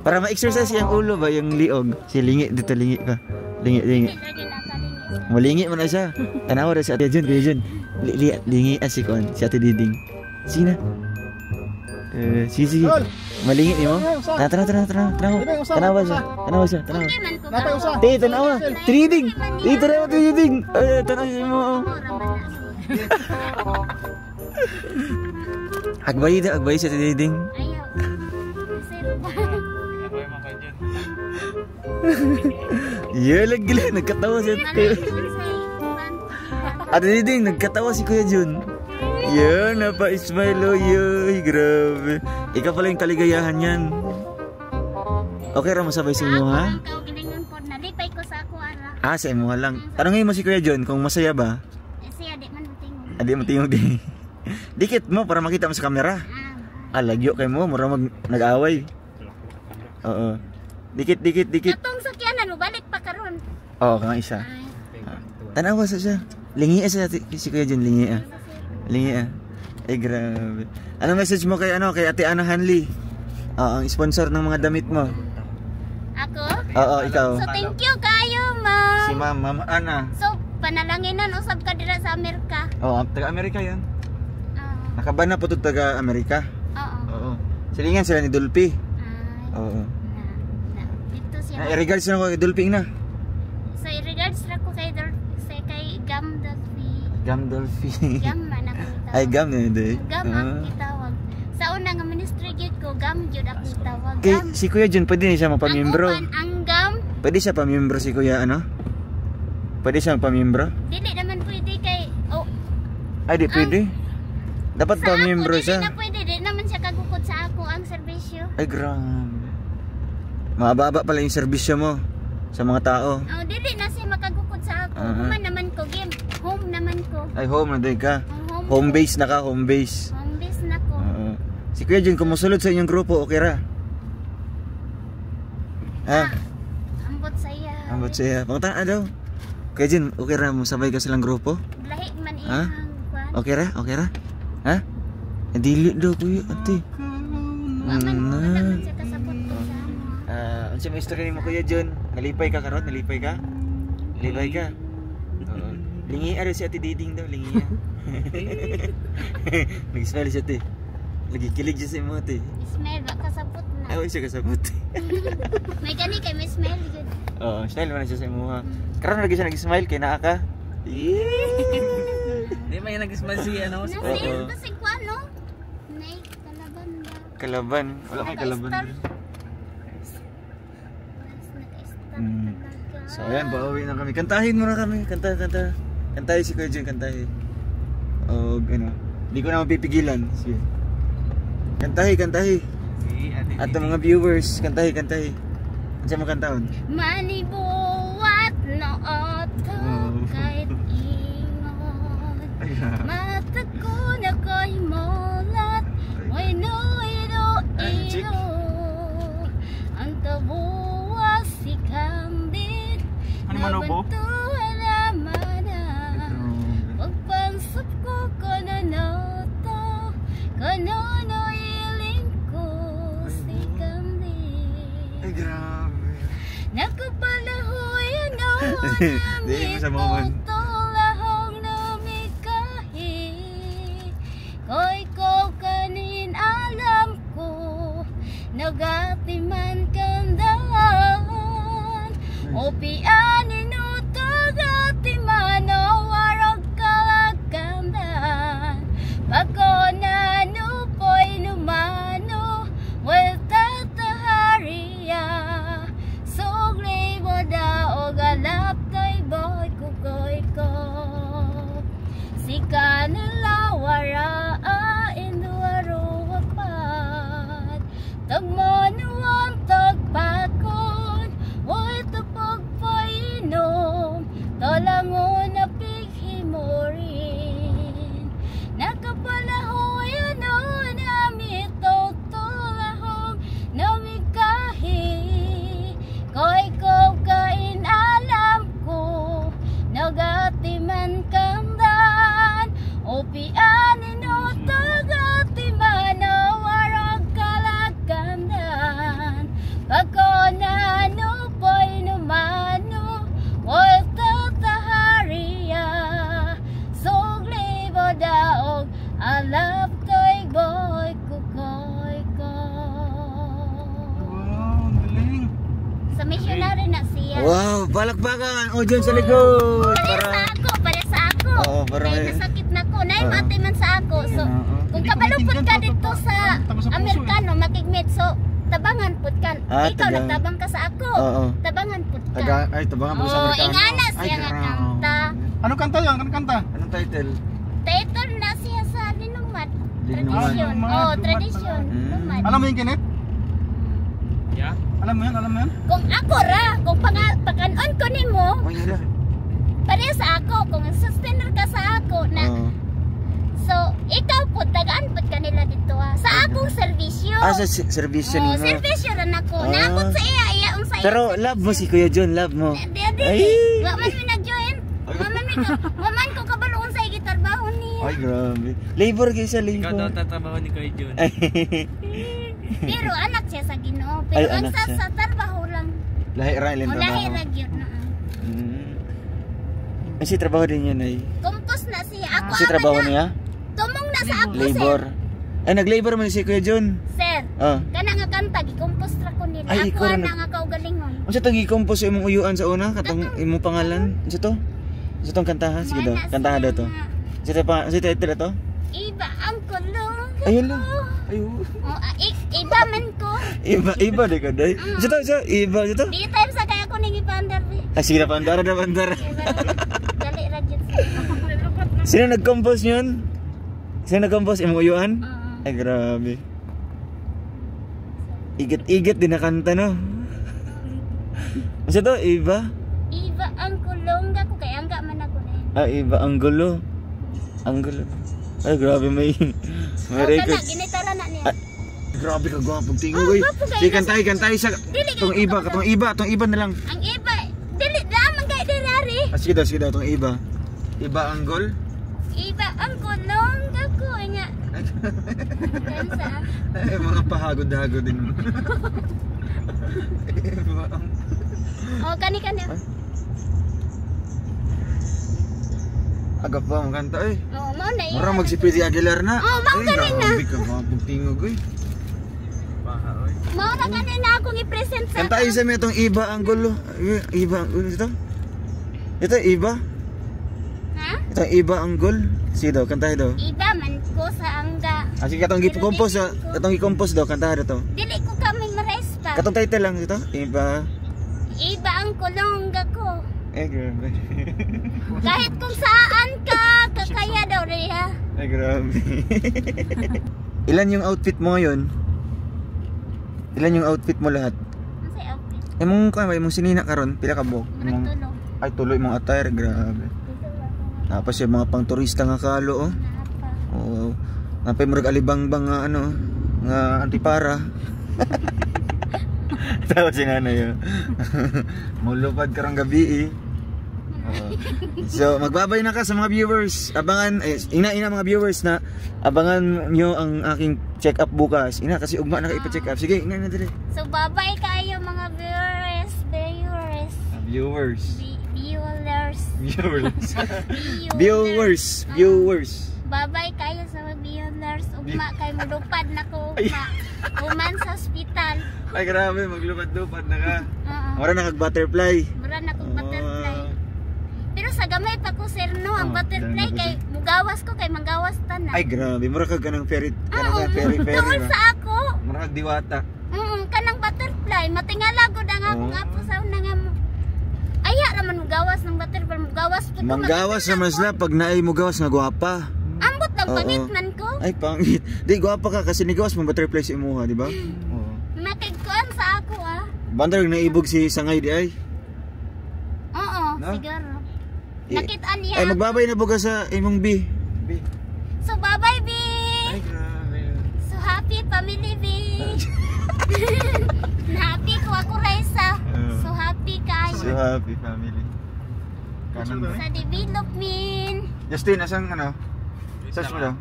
Para ma-exercise yung ulo ba, yung liog. Si lingi dito, lingi pa. Lingi. Malingi mo na siya. Tanawa daw si Ate Jun, Kuya Jun. Lingi si Kuan, si Ate Diding. Sige na. Sige. Malingi mo. Tanawa siya. Tanawa. Tiding. Tanawa mo. Agbay siya Ate Diding. Ayaw. Yeah, lagi nagkatawa si Ate Diding, nagkatawa si Kuya Jun. Yeah, napa-smile o yoy, grabe. Ikaw pala yung kaligayahan yan. Okay ra mo sabay sa inyo ha? Nalipay ko sa ako ara. Ah, sa imo lang. Tanungin mo si Kuya Jun kung masaya ba? Siya di man tingog. Adi mo tingog di. Dikit mo para makita mo sa kamera. Lagyo kay mo, mura nag-away. Oo. Dikit. Katong sakyanan mo balik pa karon. Oo, kang isa. Tanawa sa siya. Lingi sa si Kuya Jun, lingi. Ay grabe. Ano message mo kay kay Ate Ana Hanley? Ang sponsor ng mga damit mo. Ako? Oo, ikaw. So thank you kayo, ma'am. Si Ma'am Ana. So panalanginan usab ka dira sa Amerika. Taga Amerika 'yan. Oo. Nakabana po to taga Amerika. Oo. Silingan sila ni Dulpi. Oo. Dito siya. I-regards na ko kay Dulpi na. So i-regards ra ko kay Gam Dolphy. Gam Dulpi. Gam man ako itawag. Ay, Gam na day. Gam ako itawag. Sa una nga ministry gyud ko, Gam gyud ako itawag. Kay si Kuya Jun pwede na siya magpamiyembro. Ang Gam, Pwede siya pamiyembro si Kuya Pwede siya magpamiyembro? dili naman pwede kay Ay, di pwede. Dapat sa pamiyembro ako, siya. Dili na pwede, di naman siya kagukod sa ako ang serbisyo. Ay, grabe. Mababa pala yung serbisyo mo sa mga tao. Dili na siya makagukod sa ako. Human naman ko, game. Home naman ko. Ay, home na day ka. Home Home base na ka, home base. Home base na ko. Si Kuya Jun, kumusulod sa inyong grupo, okay ra? Ha? Ambot saya. Ambot siya. Pangutaan daw. Kuya Jun, okay ra mo sabay ka silang grupo? Lahi man Ha? iyang kwan. Okay ra? Ha? Dili daw kuya, ate. Wala naman siya kasabot ko sa amo. Ano siya may istorya mo Kuya Jun? Nalipay ka karon? Nalipay ka? Oo. Lingi ara si Ate Diding daw, lingi ya. Nag-smile siya ate. Lagi kilig siya sa imo ate. Smell ba kasabot na. Ay, siya kasabot. May gani kay may smell good. Oo, smile man siya sa imo ha. Karon lagi siya nag-smile kay naa ka. Hindi may nag-smile si Nasin kasi kwan no? Nay kalaban ba? Kalaban. Wala may kalaban. So ayan, pauwi na kami. Kantahin mo na kami. Kanta. Kantahin si Kuya Jun, kantahin. O hindi ko na mapipigilan. Sige. Kantahi. At ang mga viewers, kantahi. Ano siya makantahon? Manibuwat na oto kahit ingon. Mata ko na ko'y mulat, may ilo. Ang kabuwas si Candid, nabanto alamanan. Pagpansap ko kananoto, kanano iling ko si Candid. Ay, grabe. Nakapalahoy ano Di mo sa moment. lahong lumikahi. Ko'y ko kanin alam ko, nagatiman kandahan. O pianin utog atiman o warog kalagkandahan. Pagko na nupoy numano, welta Wow, balakbakan. O, dyan sa likod. Para sa ako. Oo, para Kaya nasakit na ko. Naimati man sa ako. So, kung kabalupod ka dito sa Amerikano, makigmit. So, tabangan pud kan. Ikaw nagtabang ka sa ako. Tabangan pud ka. Ay, tabangan po sa Amerikano. Ingana siya nga kanta. Anong kanta yan? Anong kanta? Anong title? Title na siya sa Linumad. Linumad. Tradisyon. Oh, tradisyon. Linumad. Alam mo yung Kenneth? Yeah. Alam mo yan? Kung ako ra, kung pag-anon ko nimo, Oh, yun lang. pareha sa ako, kung sustainer ka sa ako na so ikaw po tagaan po kanila dito ha. Sa akong serbisyo. Sa serbisyo Oh, nimo. serbisyo ran ako. Naabot sa iya unsay. Pero love mo si Kuya John, love mo. Ay. Wa man mi nag-join. Wa man ko kabalo unsay gitrabaho niya. Ay, grabe. Labor kayo sa Ikaw daw labor. tatrabaho ni Kuya John. Pero anak siya sa Ginoo. Ay, Pero ang anak siya. sa trabaho lang. Lahi ra ilang Lahi trabaho. ra gyud na. Kasi trabaho din yun ay. Kumpos na siya. Ako Kasi trabaho niya? Tumong na sa ako, Labor. Ay, nag-labor man si Kuya John. sir. Ah. Kana nga kanta gikumpos ra ko nila. Ay, Ako ikaw rin ana nga kaugalingon. Ano sa itong i-compose sa imong uyuan sa una? Katong imong pangalan? Ano sa to? Ano sa itong kantahan? Sige daw. Kantahan daw to. Sa ito title to? Iba ang kulong. Ayun lang. Ayun. Oh, iba man ko. Iba di ka day. Sa to, iba sa to. Di time sa kaya ko ning ipandar. Ah, sige na, pandara na pandara. Dali ra gyud siya. Sino nag-compose yun? Sino nag-compose imong uyuan? Ay, grabe. Igat-igat din na kanta, no? Ano sa to? Iba? Iba ang kulong ko kay angga man ako na. Ah, iba. Ang gulo. Ang gulo. Ay, grabe may record. Kana ginitara na niya. Ah, grabe ka gwapong tingo, goy. gwapo kayo. Sige, kantay sa tong iba na lang. Ang iba dili da man kay dirari. Ah, sige daw, tong iba. Iba ang gol. Iba ang kulong ko nga. Kansa. Ay, mga pahagod-hagod din. Iba ang... Oh, kani. Agap pa ang kanta, eh. Oh, mao na Mura mag si Pidi Aguilar na. Oh, mao Ay, galing na. grabe ka gwapong tingo, goy. Mao na kanina akong i-present sa. Kanta isa mo itong iba ang gulo. Iba ang gulo ito. Ito, iba. Ha? Ito, iba ang gol. Sige daw, kantahin daw. Iba man ko sa angga. Ah, sige, katong i-compose daw. Katong i-compose daw, kantahin daw to. Dili ko kami ma-respa. Katong title lang ito. Iba. Iba ang kulong ko. Eh, grabe. Kahit kung saan ka, kakaya daw riya. Ay, grabe. Ilan yung outfit mo ngayon? Ilan yung outfit mo lahat? Ano sa outfit? Imong sinina karon, pila ka buhok? Murag tulog. Ay, tuloy mong attire, grabe. Tapos yung mga pang turista nga kalo, oh. Oo. Napay murag alibangbang nga ano, nga antipara. Tapos yung ano yun. Mulupad karang gabi, eh. So, magbabay na ka sa mga viewers. Abangan, ina mga viewers na abangan nyo ang aking check-up bukas. Ina, kasi ugma na ka ipa-check up. Sige, ina na dali. So, bye-bye kayo mga viewers. Viewers. Bye-bye kayo sa mga viewers. Ugma kayo malupad na ko. Uman sa hospital. Ay, grabe, maglupad-lupad na ka. Oo. Mura na kag-butterfly. Mura na kong butterfly. Pero sa gamay pa ko sir no, ang Oh, butterfly dami kay mugawas ko kay manggawas tanan. Ay, grabe, mura kag kanang ferry. Oo, Ferry. tungod sa ako. Mura kag diwata. Kanang butterfly, matingala ko na nga kung apo sa una nga mo. Aya raman mugawas ng butterfly, mugawas ko. Manggawas naman sila pag naay mugawas nga gwapa. Ambot lang Oo. pangitnan ko. Ay, pangit. Di, gwapa ka kasi nigawas mo butterfly si imuha, di ba? Oo. Nakigkuan sa ako Bandar naibog si Sangay di ay. Oo, No? siguro. Nakitaan niya. Ay, magbabay na buga sa imong B. So bye-bye B. Ay, grabe. So happy family B. Happy ko ako Raisa. So happy kayo. So happy family. Kanan ba? Sa development. Justin, asang ano? Search mo daw.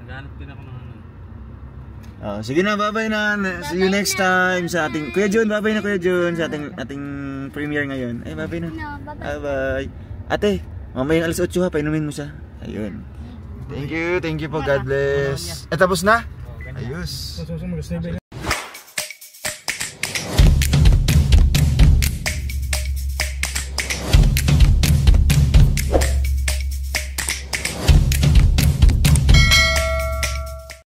Naghanap din ako ng ano. Sige na, bye-bye na. See you next time sa ating... Kuya Jun, bye-bye na Kuya Jun sa ating premiere ngayon. Ay, bye-bye na. No, bye-bye. Bye-bye. Ate, mamayang alas 8 ha, painumin mo siya. Ayun. Thank you po. God bless. Tapos na? Ayos. Susunod,